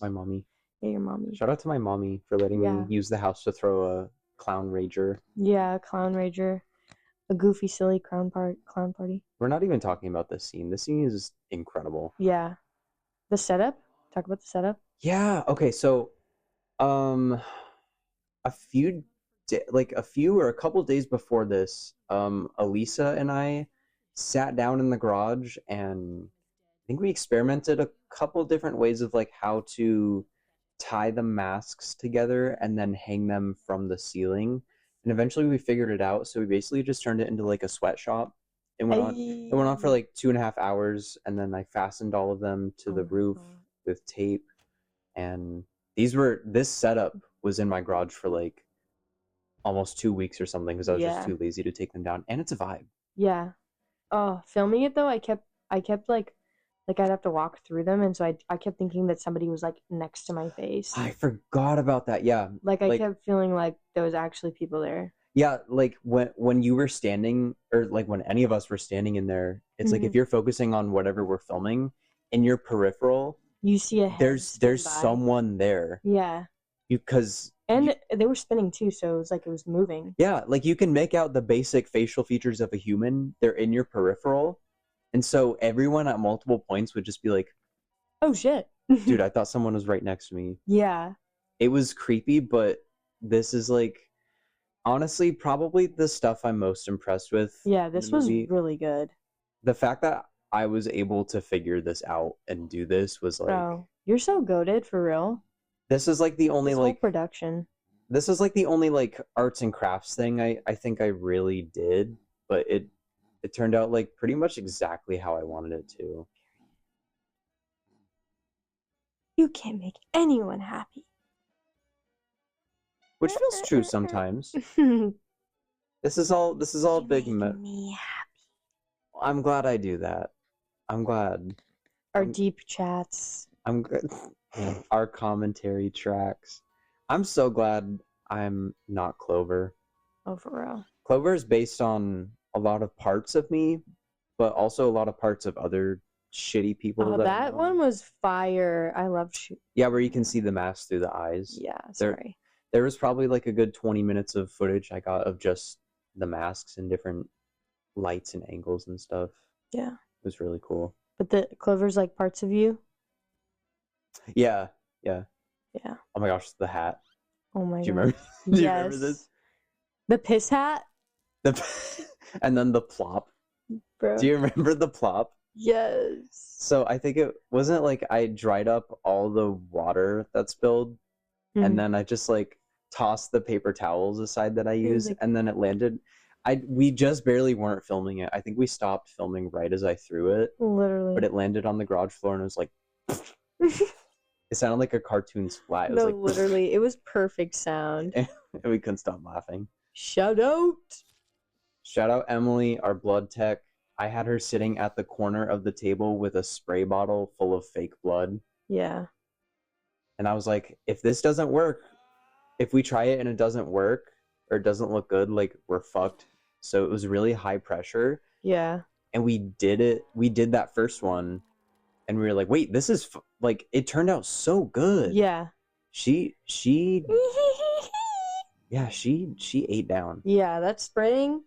My mommy. Yeah, your mommy. Shout out to my mommy for letting me use the house to throw a clown rager. Yeah, a clown rager. A goofy, silly clown party. We're not even talking about this scene. This scene is incredible. Yeah. The setup? Talk about the setup? Yeah, okay, so a couple days before this, Elisa and I sat down in the garage and I think we experimented a couple different ways of like how to tie the masks together and then hang them from the ceiling. And eventually we figured it out. So we basically just turned it into like a sweatshop. It went on for like 2.5 hours, and then I fastened all of them to the roof with tape. And this setup was in my garage for like almost 2 weeks or something because I was just too lazy to take them down. And it's a vibe. Yeah. Oh, filming it though, I kept like I'd have to walk through them, and so I kept thinking that somebody was like next to my face. I forgot about that. Yeah. Like I kept feeling like there was actually people there. Yeah, like when you were standing, or like when any of us were standing in there, it's like if you're focusing on whatever we're filming, in your peripheral, you see a head there's someone there. Yeah. They were spinning too, so it was like it was moving. Yeah, like you can make out the basic facial features of a human. They're in your peripheral. And so everyone at multiple points would just be like, "Oh shit." Dude, I thought someone was right next to me. Yeah. It was creepy, but this is like honestly probably the stuff I'm most impressed with. Yeah, this was really good. The fact that I was able to figure this out and do this was like, bro, you're so goated for real. This is like the only this like whole production. This is like the only like arts and crafts thing I think I really did, but it turned out like pretty much exactly how I wanted it to. You can't make anyone happy. Which feels true sometimes. This is all big me happy. I'm glad I do that. I'm glad. Deep chats. I'm good. Our commentary tracks. I'm so glad I'm not Clover. Oh, for real. Clover is based on a lot of parts of me, but also a lot of parts of other shitty people. Oh, that one was fire. I love Yeah, where you can see the mask through the eyes. Yeah, sorry. There was probably like a good 20 minutes of footage I got of just the masks and different lights and angles and stuff. Yeah. It was really cool. But the Clover's like parts of you? Yeah. Yeah. Oh my gosh, the hat. Oh my god. Do you remember? Do you remember this? The piss hat? And then the plop. Bro. Do you remember the plop? Yes. So I think it wasn't like I dried up all the water that spilled, and then I just like tossed the paper towels aside that I used, and then it landed. We just barely weren't filming it. I think we stopped filming right as I threw it. Literally. But it landed on the garage floor and it was like it sounded like a cartoon splat. It was like literally. It was perfect sound. And we couldn't stop laughing. Shout out Emily, our blood tech. I had her sitting at the corner of the table with a spray bottle full of fake blood. Yeah. And I was like, if this doesn't work, if we try it and it doesn't work or it doesn't look good, like we're fucked. So it was really high pressure. Yeah. And we did it. We did that first one. And we were like, wait, this is like, it turned out so good. Yeah. She yeah, she ate down. Yeah, that spraying.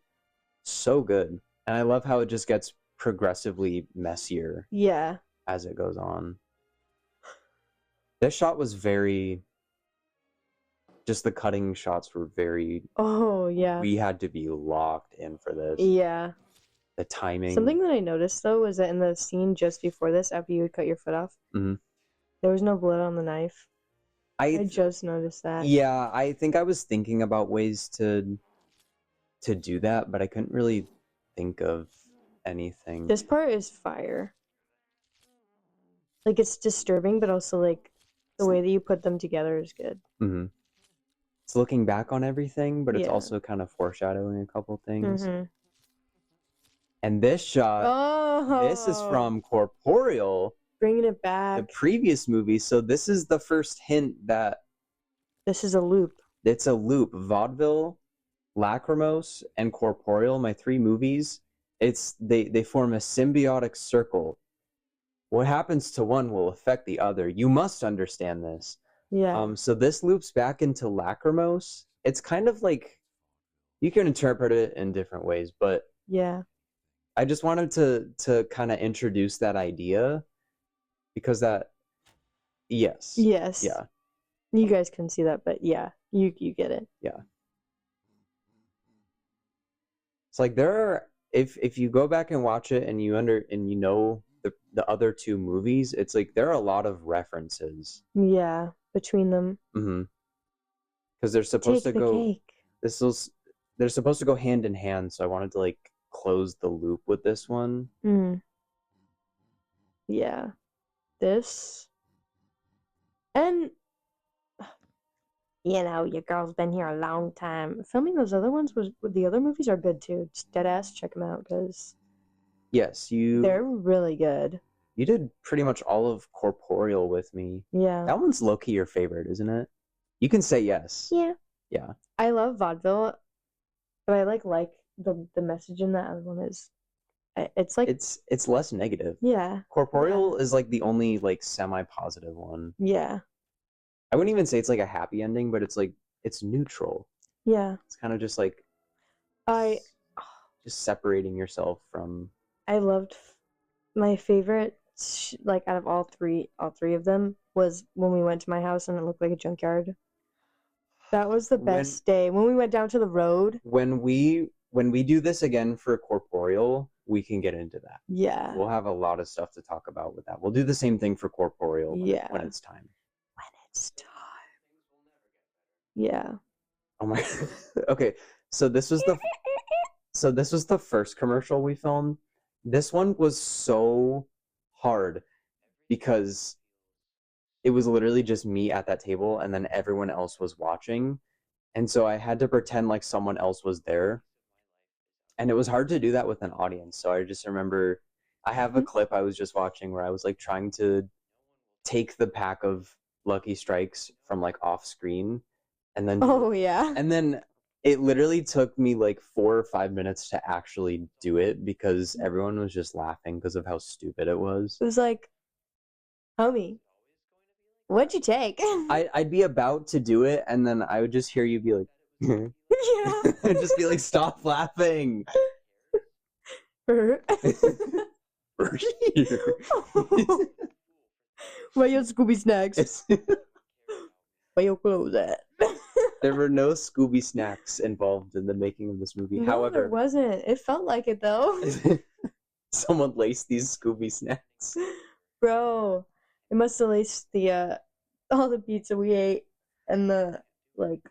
So good. And I love how it just gets progressively messier. Yeah. As it goes on. This shot was just the cutting shots were very. Oh, yeah. We had to be locked in for this. Yeah. The timing. Something that I noticed, though, was that in the scene just before this, after you would cut your foot off, there was no blood on the knife. I just noticed that. Yeah, I think I was thinking about ways to do that, but I couldn't really think of anything. This part is fire. Like, it's disturbing, but also, like, the way that you put them together is good. Mm-hmm. It's looking back on everything, but it's also kind of foreshadowing a couple things. Mm-hmm. And this shot, this is from Corporeal. Bringing it back. The previous movie. So this is the first hint that... This is a loop. It's a loop. Vaudeville, Lacrimose, and Corporeal, my 3 movies, they form a symbiotic circle. What happens to one will affect the other. You must understand this. Yeah. So this loops back into lacrimose. It's kind of like you can interpret it in different ways, but yeah. I just wanted to kind of introduce that idea because that yes. Yes. Yeah. You guys couldn't see that, but yeah, you get it. Yeah. It's like there are if you go back and watch it and you know the other two movies, it's like there are a lot of references. Yeah, between them. Mm-hmm. Because they're supposed Take to the go. cake. They're supposed to go hand in hand, so I wanted to like close the loop with this one. Yeah. This. And you know, your girl's been here a long time. Filming those other ones the other movies are good too. Just dead ass, check them out because Yes, they're really good. You did pretty much all of Corporeal with me. Yeah. That one's low-key your favorite, isn't it? You can say yes. Yeah. Yeah. I love Vaudeville, but I like the message in that other one is it's like it's less negative. Yeah. Corporeal is like the only like semi-positive one. Yeah. I wouldn't even say it's like a happy ending, but it's like it's neutral. Yeah. It's kind of just like just separating yourself from. I loved my favorite like out of all three of them was when we went to my house and it looked like a junkyard. That was the best day when we went down to the road. When we do this again for Corporeal, we can get into that. Yeah. We'll have a lot of stuff to talk about with that. We'll do the same thing for Corporeal when it's time. When it's time. Yeah. Oh my. Okay. So this was the first commercial we filmed. This one was so hard because it was literally just me at that table and then everyone else was watching. And so I had to pretend like someone else was there. And it was hard to do that with an audience. So I just remember I have a clip I was just watching where I was like trying to take the pack of Lucky Strikes from like off screen and then and then it literally took me like 4 or 5 minutes to actually do it because everyone was just laughing because of how stupid it was. It was like, homie, what'd you take? I'd be about to do it and then I would just hear you be like yeah. I'd just be like, stop laughing. Where your Scooby snacks? Where your clothes at? There were no Scooby snacks involved in the making of this movie. No, However, there wasn't. It felt like it though. Someone laced these Scooby snacks. Bro, it must have laced the all the pizza we ate and the like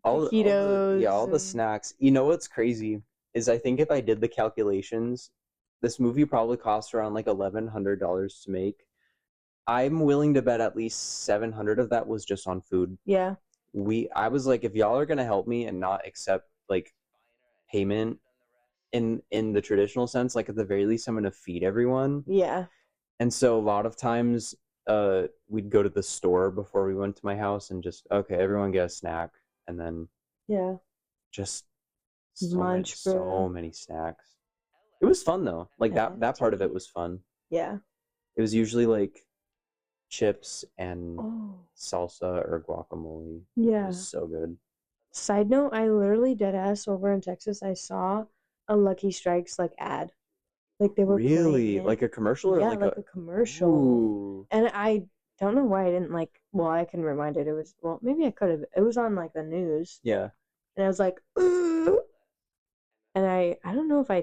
taquitos. All the snacks. You know what's crazy is I think if I did the calculations, this movie probably cost around like $1,100 to make. I'm willing to bet at least 700 of that was just on food. Yeah. I was like, if y'all are gonna help me and not accept like payment in the traditional sense, like at the very least, I'm gonna feed everyone. Yeah. And so a lot of times, we'd go to the store before we went to my house and just okay, everyone get a snack, and then just so many snacks. It was fun though. Like that part of it was fun. Yeah. It was usually like chips and salsa or guacamole. Yeah. It was so good. Side note, I literally dead ass over in Texas, I saw a Lucky Strikes like ad. Like they were really like a commercial or like a commercial. Ooh. And I don't know why I didn't I can remind it. It was maybe I could have. It was on like the news. Yeah. And I was like, ooh. And I don't know if I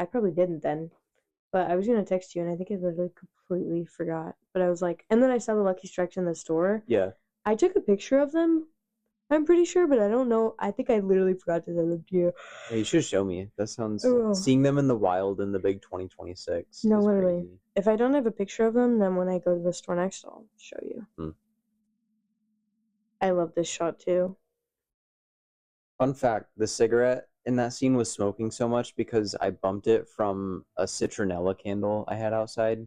probably didn't then. But I was gonna text you and I think I literally completely forgot. But I was like, and then I saw the Lucky Strikes in the store. Yeah. I took a picture of them. I'm pretty sure, but I don't know. I think I literally forgot to send them to you. Yeah, you should show me. That sounds seeing them in the wild in the big 2026. No, literally. Crazy. If I don't have a picture of them, then when I go to the store next, I'll show you. I love this shot too. Fun fact: the cigarette in that scene was smoking so much because I bumped it from a citronella candle I had outside.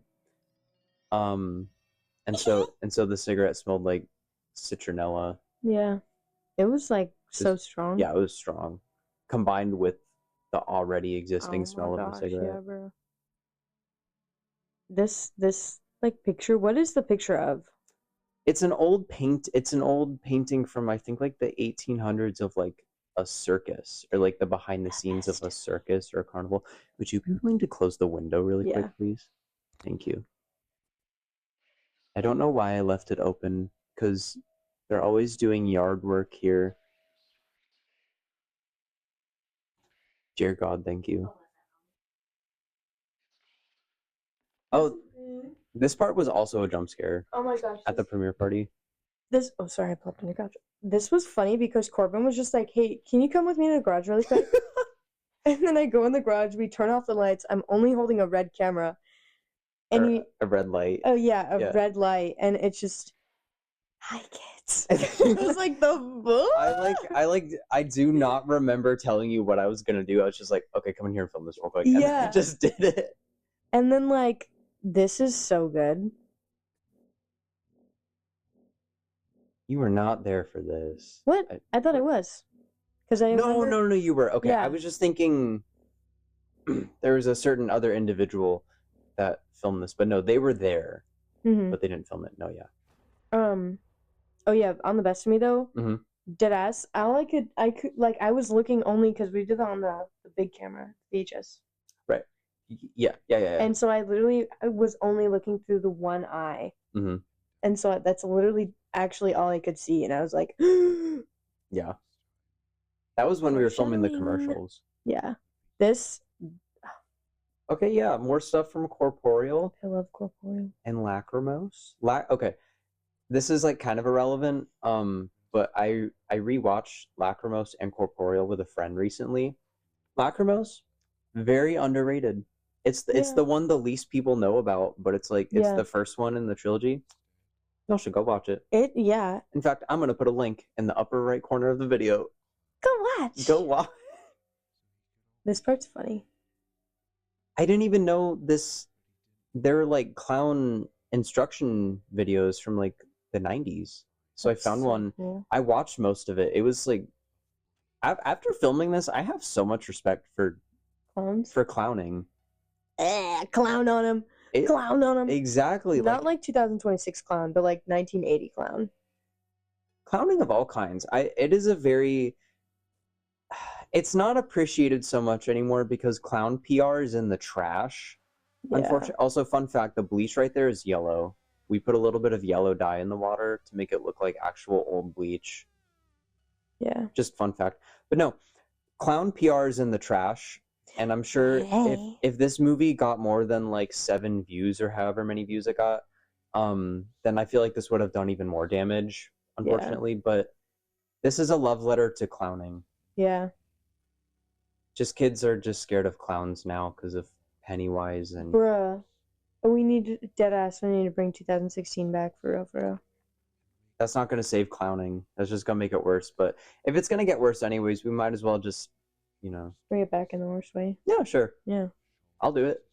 And so the cigarette smelled like citronella. Yeah. It was like so strong. Yeah, it was strong. Combined with the already existing smell of the cigarette. Yeah, bro. This like picture, what is the picture of? It's an old painting from, I think, like the 1800s of like a circus, or like the behind the scenes of a circus or a carnival. Would you be willing to close the window really quick, please? Thank you. I don't know why I left it open, because they're always doing yard work here. Dear God, thank you. Oh, this part was also a jump scare. Oh my gosh. At the premiere party. Oh, sorry, I popped in the garage. This was funny because Corbin was just like, hey, can you come with me to the garage really quick? And then I go in the garage, we turn off the lights. I'm only holding a red camera. And a red light. Oh, yeah, red light. And it's just, hi, kids. It was like the book. I do not remember telling you what I was going to do. I was just like, okay, come in here and film this real quick. And I just did it. And then, like, this is so good. You were not there for this. What? I thought I was. No, you were. Okay, yeah. I was just thinking there was a certain other individual that filmed this, but no, they were there, but they didn't film it. No, yeah. Oh yeah, on the Best of Me though. Mm-hmm. Deadass. I was looking only because we did that on the big camera, VHS. Right. Yeah. And so I was only looking through the one eye. Mm-hmm. And so that's literally actually all I could see, and I was like, yeah. That was when we were filming the commercials. Yeah. This. Okay, yeah, more stuff from Corporeal. I love Corporeal. And Lacrimose. Okay, this is like kind of irrelevant. But I rewatched Lacrimose and Corporeal with a friend recently. Lacrimose, very underrated. It's the one the least people know about, but it's like it's the first one in the trilogy. Y'all should go watch it. In fact, I'm gonna put a link in the upper right corner of the video. Go watch. This part's funny. I didn't even know this. They're like clown instruction videos from like the 90s. So I found one. Cool. I watched most of it. It was like, after filming this, I have so much respect for clowns. For clowning. Clown on him. Clown on him. Exactly. Not like 2026 clown, but like 1980 clown. Clowning of all kinds. It is a very. It's not appreciated so much anymore because clown PR is in the trash. Yeah. Unfortunately, also fun fact: the bleach right there is yellow. We put a little bit of yellow dye in the water to make it look like actual old bleach. Yeah. Just fun fact. But no, clown PR is in the trash. And I'm sure if this movie got more than like 7 views or however many views it got, then I feel like this would have done even more damage, unfortunately. Yeah. But this is a love letter to clowning. Yeah. Just kids are just scared of clowns now because of Pennywise and... Bruh. We need deadass. We need to bring 2016 back for real, for real. That's not going to save clowning. That's just going to make it worse. But if it's going to get worse anyways, we might as well just, bring it back in the worst way. Yeah, sure. Yeah. I'll do it.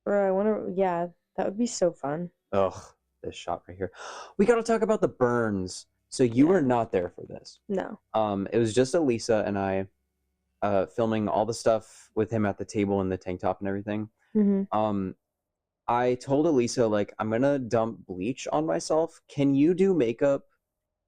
Bruh, I want to... Yeah, that would be so fun. Ugh, this shot right here. We got to talk about the burns. So you were not there for this. No. It was just Elisa and I filming all the stuff with him at the table in the tank top and everything. Mm-hmm. I told Elisa, like, I'm going to dump bleach on myself. Can you do makeup?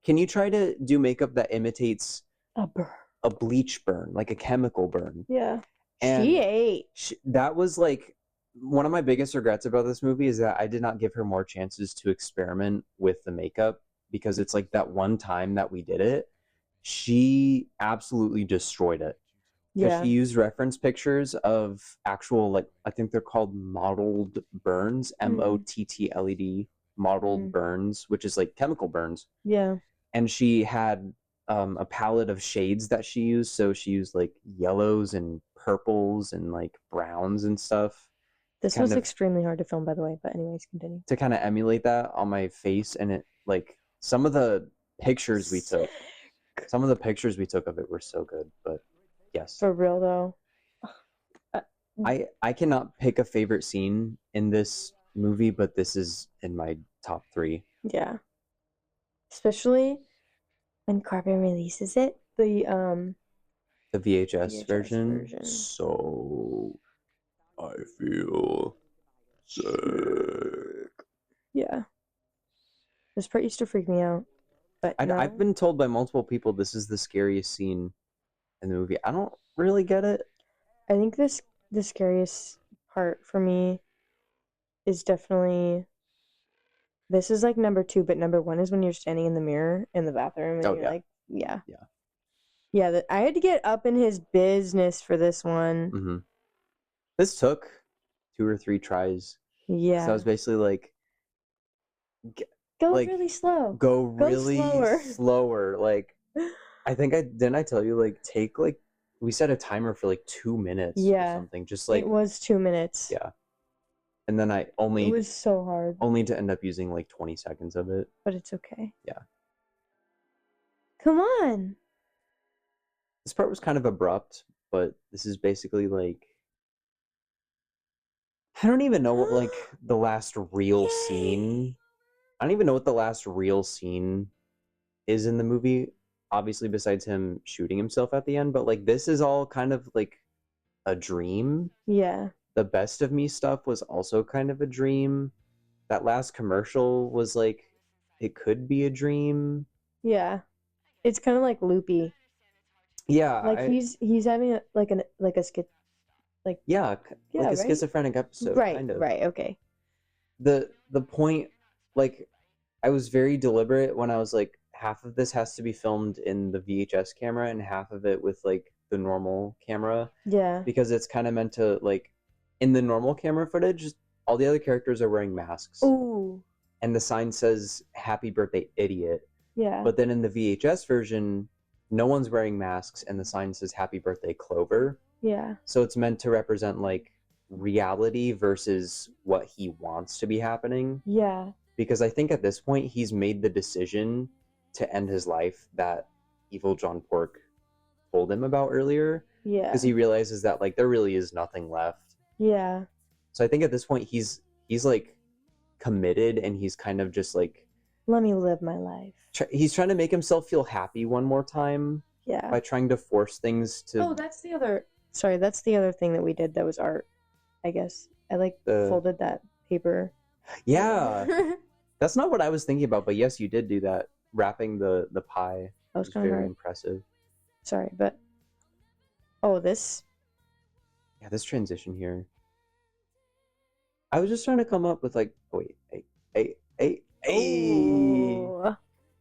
Can you try to do makeup that imitates a bleach burn, like a chemical burn? Yeah. And she ate. That was like one of my biggest regrets about this movie is that I did not give her more chances to experiment with the makeup, because it's like that one time that we did it, she absolutely destroyed it. Yeah. She used reference pictures of actual, like, I think they're called mottled burns, MOTTLED, mottled burns, which is like chemical burns. Yeah. And she had a palette of shades that she used. So she used like yellows and purples and like browns and stuff. This was extremely hard to film, by the way, but anyways, continue. To kind of emulate that on my face. And it, like, some of the pictures we took of it were so good, but yes. For real though. I cannot pick a favorite scene in this movie, but this is in my top 3. Yeah. Especially when Carbon releases it. The VHS version. So I feel sick. Yeah. This part used to freak me out. But I've been told by multiple people this is the scariest scene in the movie. I don't really get it. I think the scariest part for me is definitely, this is like number 2, but number 1 is when you're standing in the mirror in the bathroom and you're like, yeah. I had to get up in his business for this one. Mm-hmm. This took 2 or 3 tries. Yeah. So I was basically like, go really slow. Go really slower. Like, I think I tell you, like, take like, we set a timer for like 2 minutes or something. Just like, it was 2 minutes. Yeah. And then it was so hard. Only to end up using like 20 seconds of it. But it's okay. Yeah. Come on. This part was kind of abrupt, but this is basically like, I don't even know what like the last real scene. I don't even know what the last real scene is in the movie. Obviously, besides him shooting himself at the end, but like this is all kind of like a dream. Yeah. The Best of Me stuff was also kind of a dream. That last commercial was like, it could be a dream. Yeah. It's kind of like loopy. Yeah. Like he's having a schizophrenic episode. Right. Kind of. Right. Okay. The point, like, I was very deliberate when I was like, half of this has to be filmed in the VHS camera and half of it with like the normal camera. Yeah. Because it's kind of meant to, like, in the normal camera footage, all the other characters are wearing masks. Ooh. And the sign says "Happy Birthday, Idiot." Yeah. But then in the VHS version, no one's wearing masks and the sign says "Happy Birthday, Clover." Yeah. So it's meant to represent like reality versus what he wants to be happening. Yeah. Because I think at this point he's made the decision to end his life that Evil John Pork told him about earlier. Yeah. Because he realizes that like there really is nothing left. Yeah. So I think at this point he's like committed and he's kind of just like, let me live my life. He's trying to make himself feel happy one more time. Yeah. By trying to force things to. Oh, that's the other thing that we did that was art, I guess. I like folded that paper. Yeah. That's not what I was thinking about, but yes, you did do that. Wrapping the pie. That was kind of very impressive. Sorry, but this. Yeah, this transition here. I was just trying to come up with like, hey.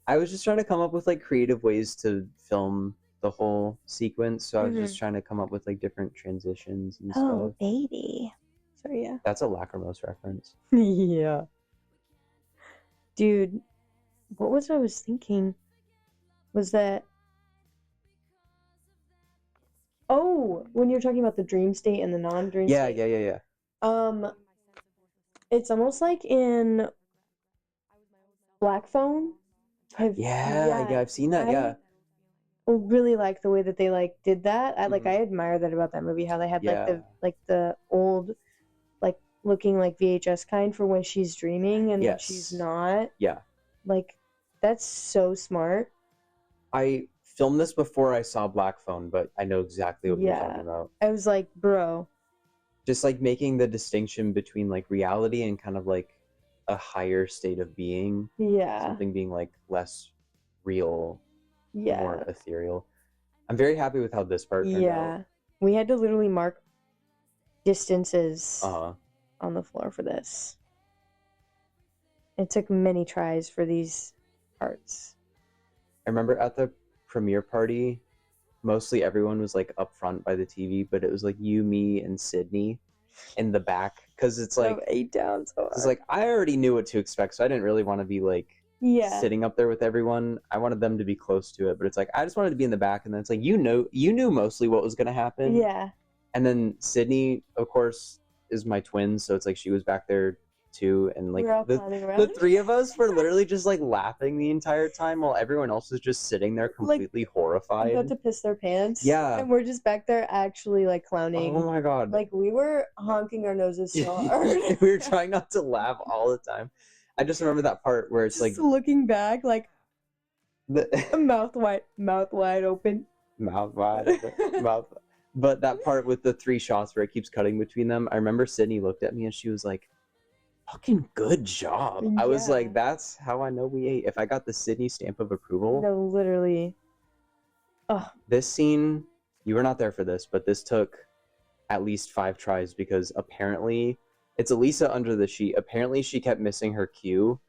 I was just trying to come up with like creative ways to film the whole sequence. So I was just trying to come up with like different transitions and stuff. Oh, baby. Sorry, yeah. That's a Lacrimose reference. Yeah. Dude, what was I was thinking? Was that... Oh, when you're talking about the dream state and the non-dream state. Yeah. It's almost like in Black Phone. I've seen that. I really like the way that they like did that. I admire that about that movie. How they had like the old, like looking like VHS kind for when she's dreaming and when she's not. Yeah. Like, that's so smart. I filmed this before I saw Black Phone, but I know exactly what you're talking about. I was like, bro. Just like making the distinction between like reality and kind of like a higher state of being. Yeah. Something being like less real, yeah, more ethereal. I'm very happy with how this part turned out. We had to literally mark distances on the floor for this. It took many tries for these parts. I remember at the premiere party, mostly everyone was like up front by the TV, but it was like you, me, and Sydney in the back, because it's like ate down so hard. It's like I already knew what to expect, so I didn't really want to be like sitting up there with everyone. I wanted them to be close to it, but it's like I just wanted to be in the back, and then it's like you knew mostly what was gonna happen. Yeah. And then Sydney, of course, is my twin, so it's like she was back there too, and like the three of us were literally just like laughing the entire time while everyone else was just sitting there completely horrified. About to piss their pants. Yeah. And we're just back there actually like clowning. Oh my god. Like we were honking our noses so hard. We were trying not to laugh all the time. I just remember that part where it's just like looking back, like mouth wide open. But that part with the 3 shots where it keeps cutting between them, I remember Sydney looked at me and she was like, Fucking good job. Yeah. I was like, that's how I know we ate. If I got the Sydney stamp of approval. No, literally. Oh. This scene, you were not there for this, but this took at least 5 tries because apparently it's Elisa under the sheet. Apparently she kept missing her cue.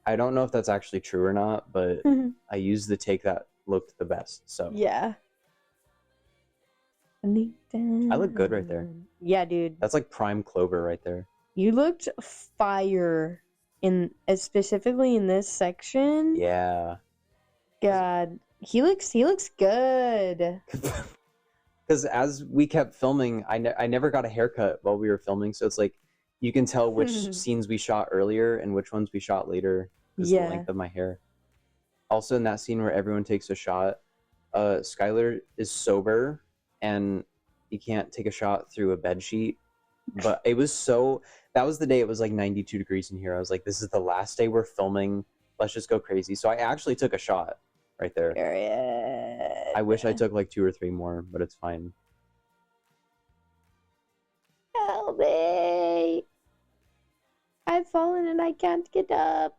I don't know if that's actually true or not, but I used the take that looked the best. So yeah. I look good right there. Yeah, dude. That's like prime Clover right there. You looked fire specifically in this section. Yeah. God, he looks good. Because as we kept filming, I never got a haircut while we were filming, so it's like you can tell which scenes we shot earlier and which ones we shot later because the length of my hair. Also, in that scene where everyone takes a shot, Skylar is sober and he can't take a shot through a bed sheet. But it was that was the day it was like 92 degrees in here. I was like, this is the last day we're filming. Let's just go crazy. So I actually took a shot right there. Period. I wish I took like 2 or 3 more, but it's fine. Help me. I've fallen and I can't get up.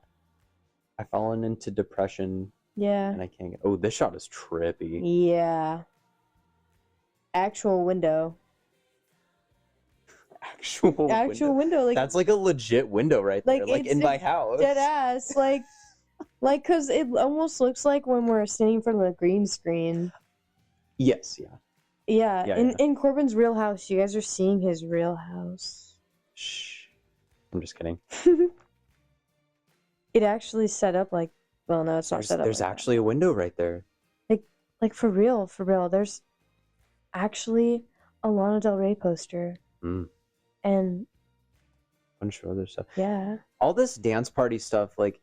I've fallen into depression. Yeah. And I can't get... Oh, this shot is trippy. Yeah. Actual window. Actual window. Like, that's like a legit window right there. Like in my house. Dead ass. Like, because it almost looks like when we're standing in front of the green screen. Yes, yeah. Yeah. In Corbin's real house, you guys are seeing his real house. Shh. I'm just kidding. It actually set up like, well, no, it's not set up. There's actually a window right there. Like for real. There's actually a Lana Del Rey poster. And a bunch of other stuff. Yeah. All this dance party stuff, like,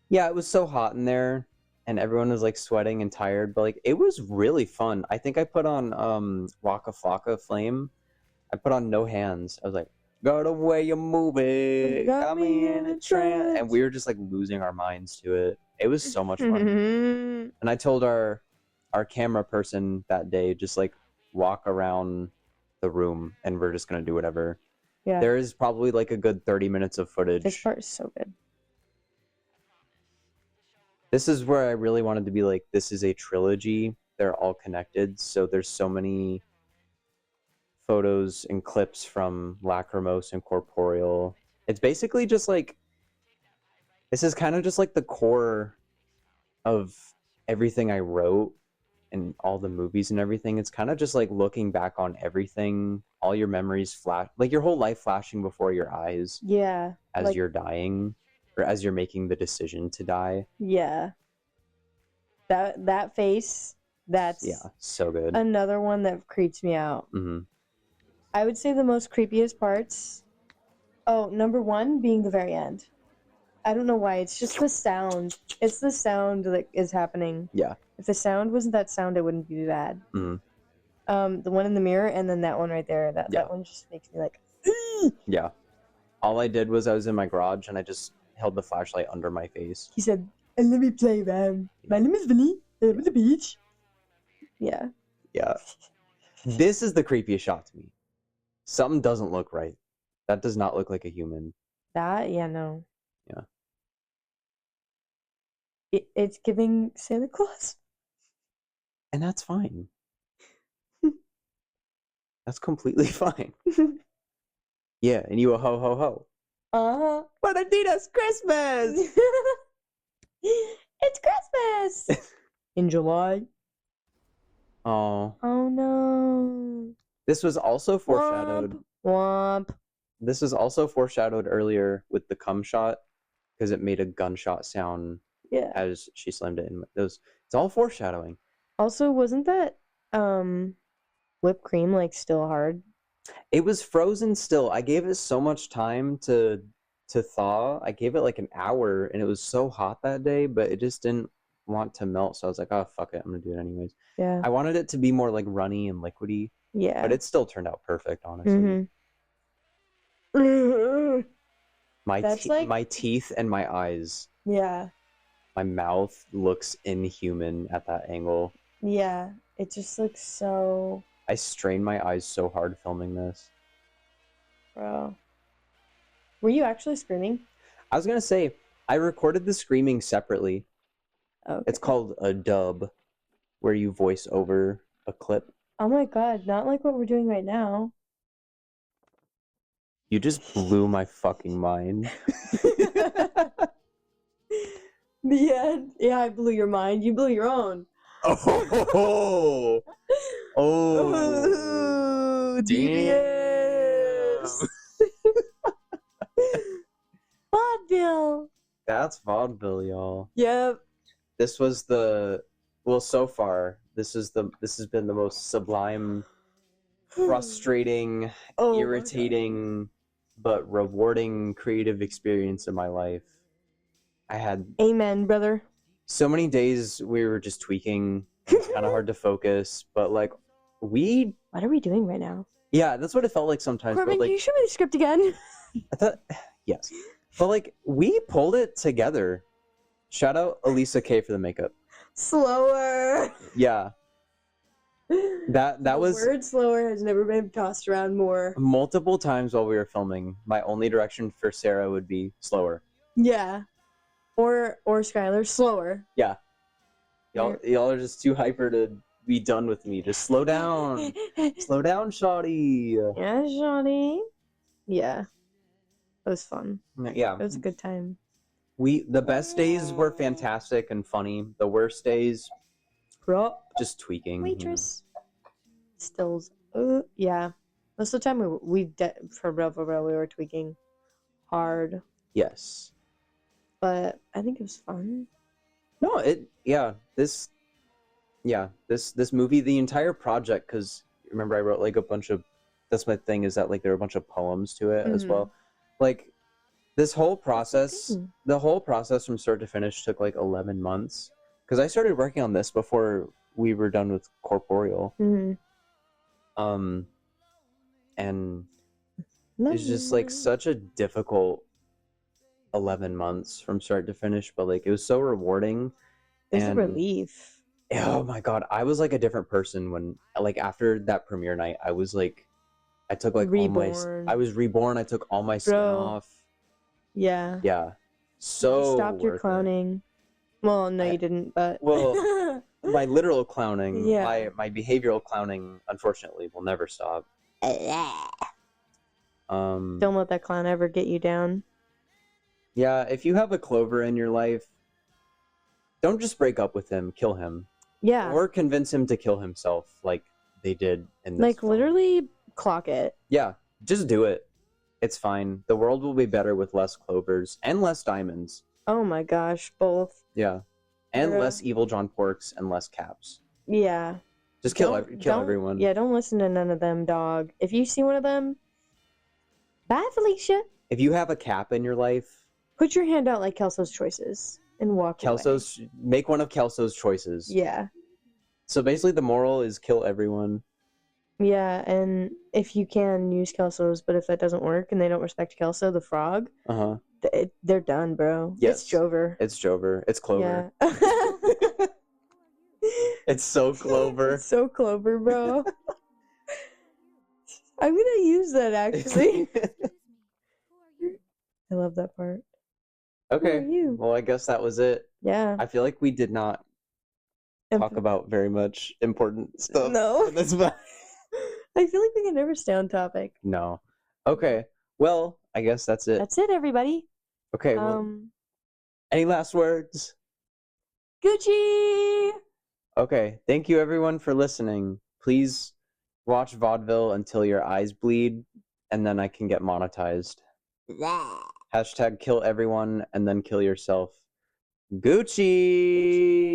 yeah, it was so hot in there and everyone was like sweating and tired, but like it was really fun. I think I put on Waka Flocka Flame. I put on No Hands. I was like, got the way you move it, got me in a trance. And we were just like losing our minds to it. It was so much fun. And I told our camera person that day, just like walk around the room and we're just gonna do whatever. Yeah. There is probably like a good 30 minutes of footage. This part is so good. This is where I really wanted to be like, this is a trilogy. They're all connected. So there's so many photos and clips from Lachrymose and Corporeal. It's basically just like, this is kind of just like the core of everything I wrote and all the movies and everything. It's kind of just like looking back on everything, all your memories flash, like your whole life flashing before your eyes. Yeah. As like, you're dying or as you're making the decision to die. Yeah. That face, that's so good. Another one that creeps me out. I would say the most creepiest parts. Oh, number 1 being the very end. I don't know why. It's just the sound. It's the sound that is happening. Yeah. If the sound wasn't that sound, it wouldn't be bad. The one in the mirror and then that one right there. That one just makes me like. Yeah. All I did was I was in my garage and I just held the flashlight under my face. He said, and let me play, man. My name is Vinny. I'm at the beach. Yeah. Yeah. This is the creepiest shot to me. Something doesn't look right. That does not look like a human. No. Yeah. It's giving Santa Claus. And that's fine. That's completely fine. Yeah, and you a ho ho ho. But Adidas Christmas! It's Christmas! In July. Oh. Oh no. This was also foreshadowed. Womp. This was also foreshadowed earlier with the cum shot because it made a gunshot sound as she slammed it in. It's all foreshadowing. Also, wasn't that whipped cream like still hard? It was frozen still. I gave it so much time to thaw. I gave it like an hour and it was so hot that day, but it just didn't want to melt. So I was like, oh, fuck it. I'm going to do it anyways. Yeah. I wanted it to be more like runny and liquidy. Yeah. But it still turned out perfect, honestly. My teeth and my eyes. Yeah. My mouth looks inhuman at that angle. Yeah. It just looks so... I strained my eyes so hard filming this. Bro. Were you actually screaming? I was gonna say, I recorded the screaming separately. Okay. It's called a dub, where you voice over a clip. Oh my god, not like what we're doing right now. You just blew my fucking mind. Yeah, I blew your mind. You blew your own. Oh, devious. Vaudeville. That's vaudeville, y'all. Yep. This was so far, this has been the most sublime, frustrating, irritating, but rewarding creative experience in my life. I had Amen, brother. So many days we were just tweaking. It's kind of hard to focus, but like what are we doing right now? Yeah, that's what it felt like sometimes. Corbin, but, like, can you show me the script again? I thought, yes, but like we pulled it together. Shout out Elisa K for the makeup. Slower. Yeah. That was the word slower has never been tossed around more. Multiple times while we were filming, my only direction for Sarah would be slower. Yeah. Or Skylar, slower. Yeah. Y'all are just too hyper to be done with me. Just slow down. Slow down, shawty. Yeah, shawty. Yeah. It was fun. Yeah. It was a good time. The best days were fantastic and funny. The worst days, just tweaking. Waitress. Stills. Yeah. Most of the time for Vaudeville we were tweaking hard. Yes. But I think it was fun. No, this movie, the entire project, because remember I wrote like a bunch of, that's my thing, is that like there are a bunch of poems to it as well. Like this whole process, the whole process from start to finish took like 11 months. Because I started working on this before we were done with Corporeal. And it's just like such a difficult 11 months from start to finish, but like it was so rewarding. It was a relief. Oh my god, I was like a different person when, like, after that premiere night. I was like, I took like reborn. I was reborn. I took all my skin off. Yeah. Yeah. So you stopped your clowning. Well, no, you didn't, but well, my literal clowning, yeah. my behavioral clowning, unfortunately, will never stop. Don't let that clown ever get you down. Yeah, if you have a Clover in your life, don't just break up with him, kill him. Yeah. Or convince him to kill himself like they did in this Like, film. literally clock it. Yeah, just do it. It's fine. The world will be better with less Clovers and less Diamonds. Oh my gosh, both. Yeah. And less Evil John Porks and less Caps. Yeah. Just kill everyone. Yeah, don't listen to none of them, dog. If you see one of them, bye, Felicia. If you have a Cap in your life, put your hand out like Kelso's choices and walk away. Make one of Kelso's choices. Yeah. So basically the moral is kill everyone. Yeah, and if you can, use Kelso's, but if that doesn't work and they don't respect Kelso, the frog, they're done, bro. Yes. It's Jover. It's Jover. It's Clover. Yeah. It's so Clover. It's so Clover, bro. I'm gonna use that, actually. I love that part. Okay. Well, I guess that was it. Yeah. I feel like we did not talk about very much important stuff. No. That's fine. I feel like we can never stay on topic. No. Okay. Well, I guess that's it. That's it, everybody. Okay. Well, any last words? Gucci! Okay. Thank you, everyone, for listening. Please watch Vaudeville until your eyes bleed, and then I can get monetized. Hashtag kill everyone and then kill yourself. Gucci!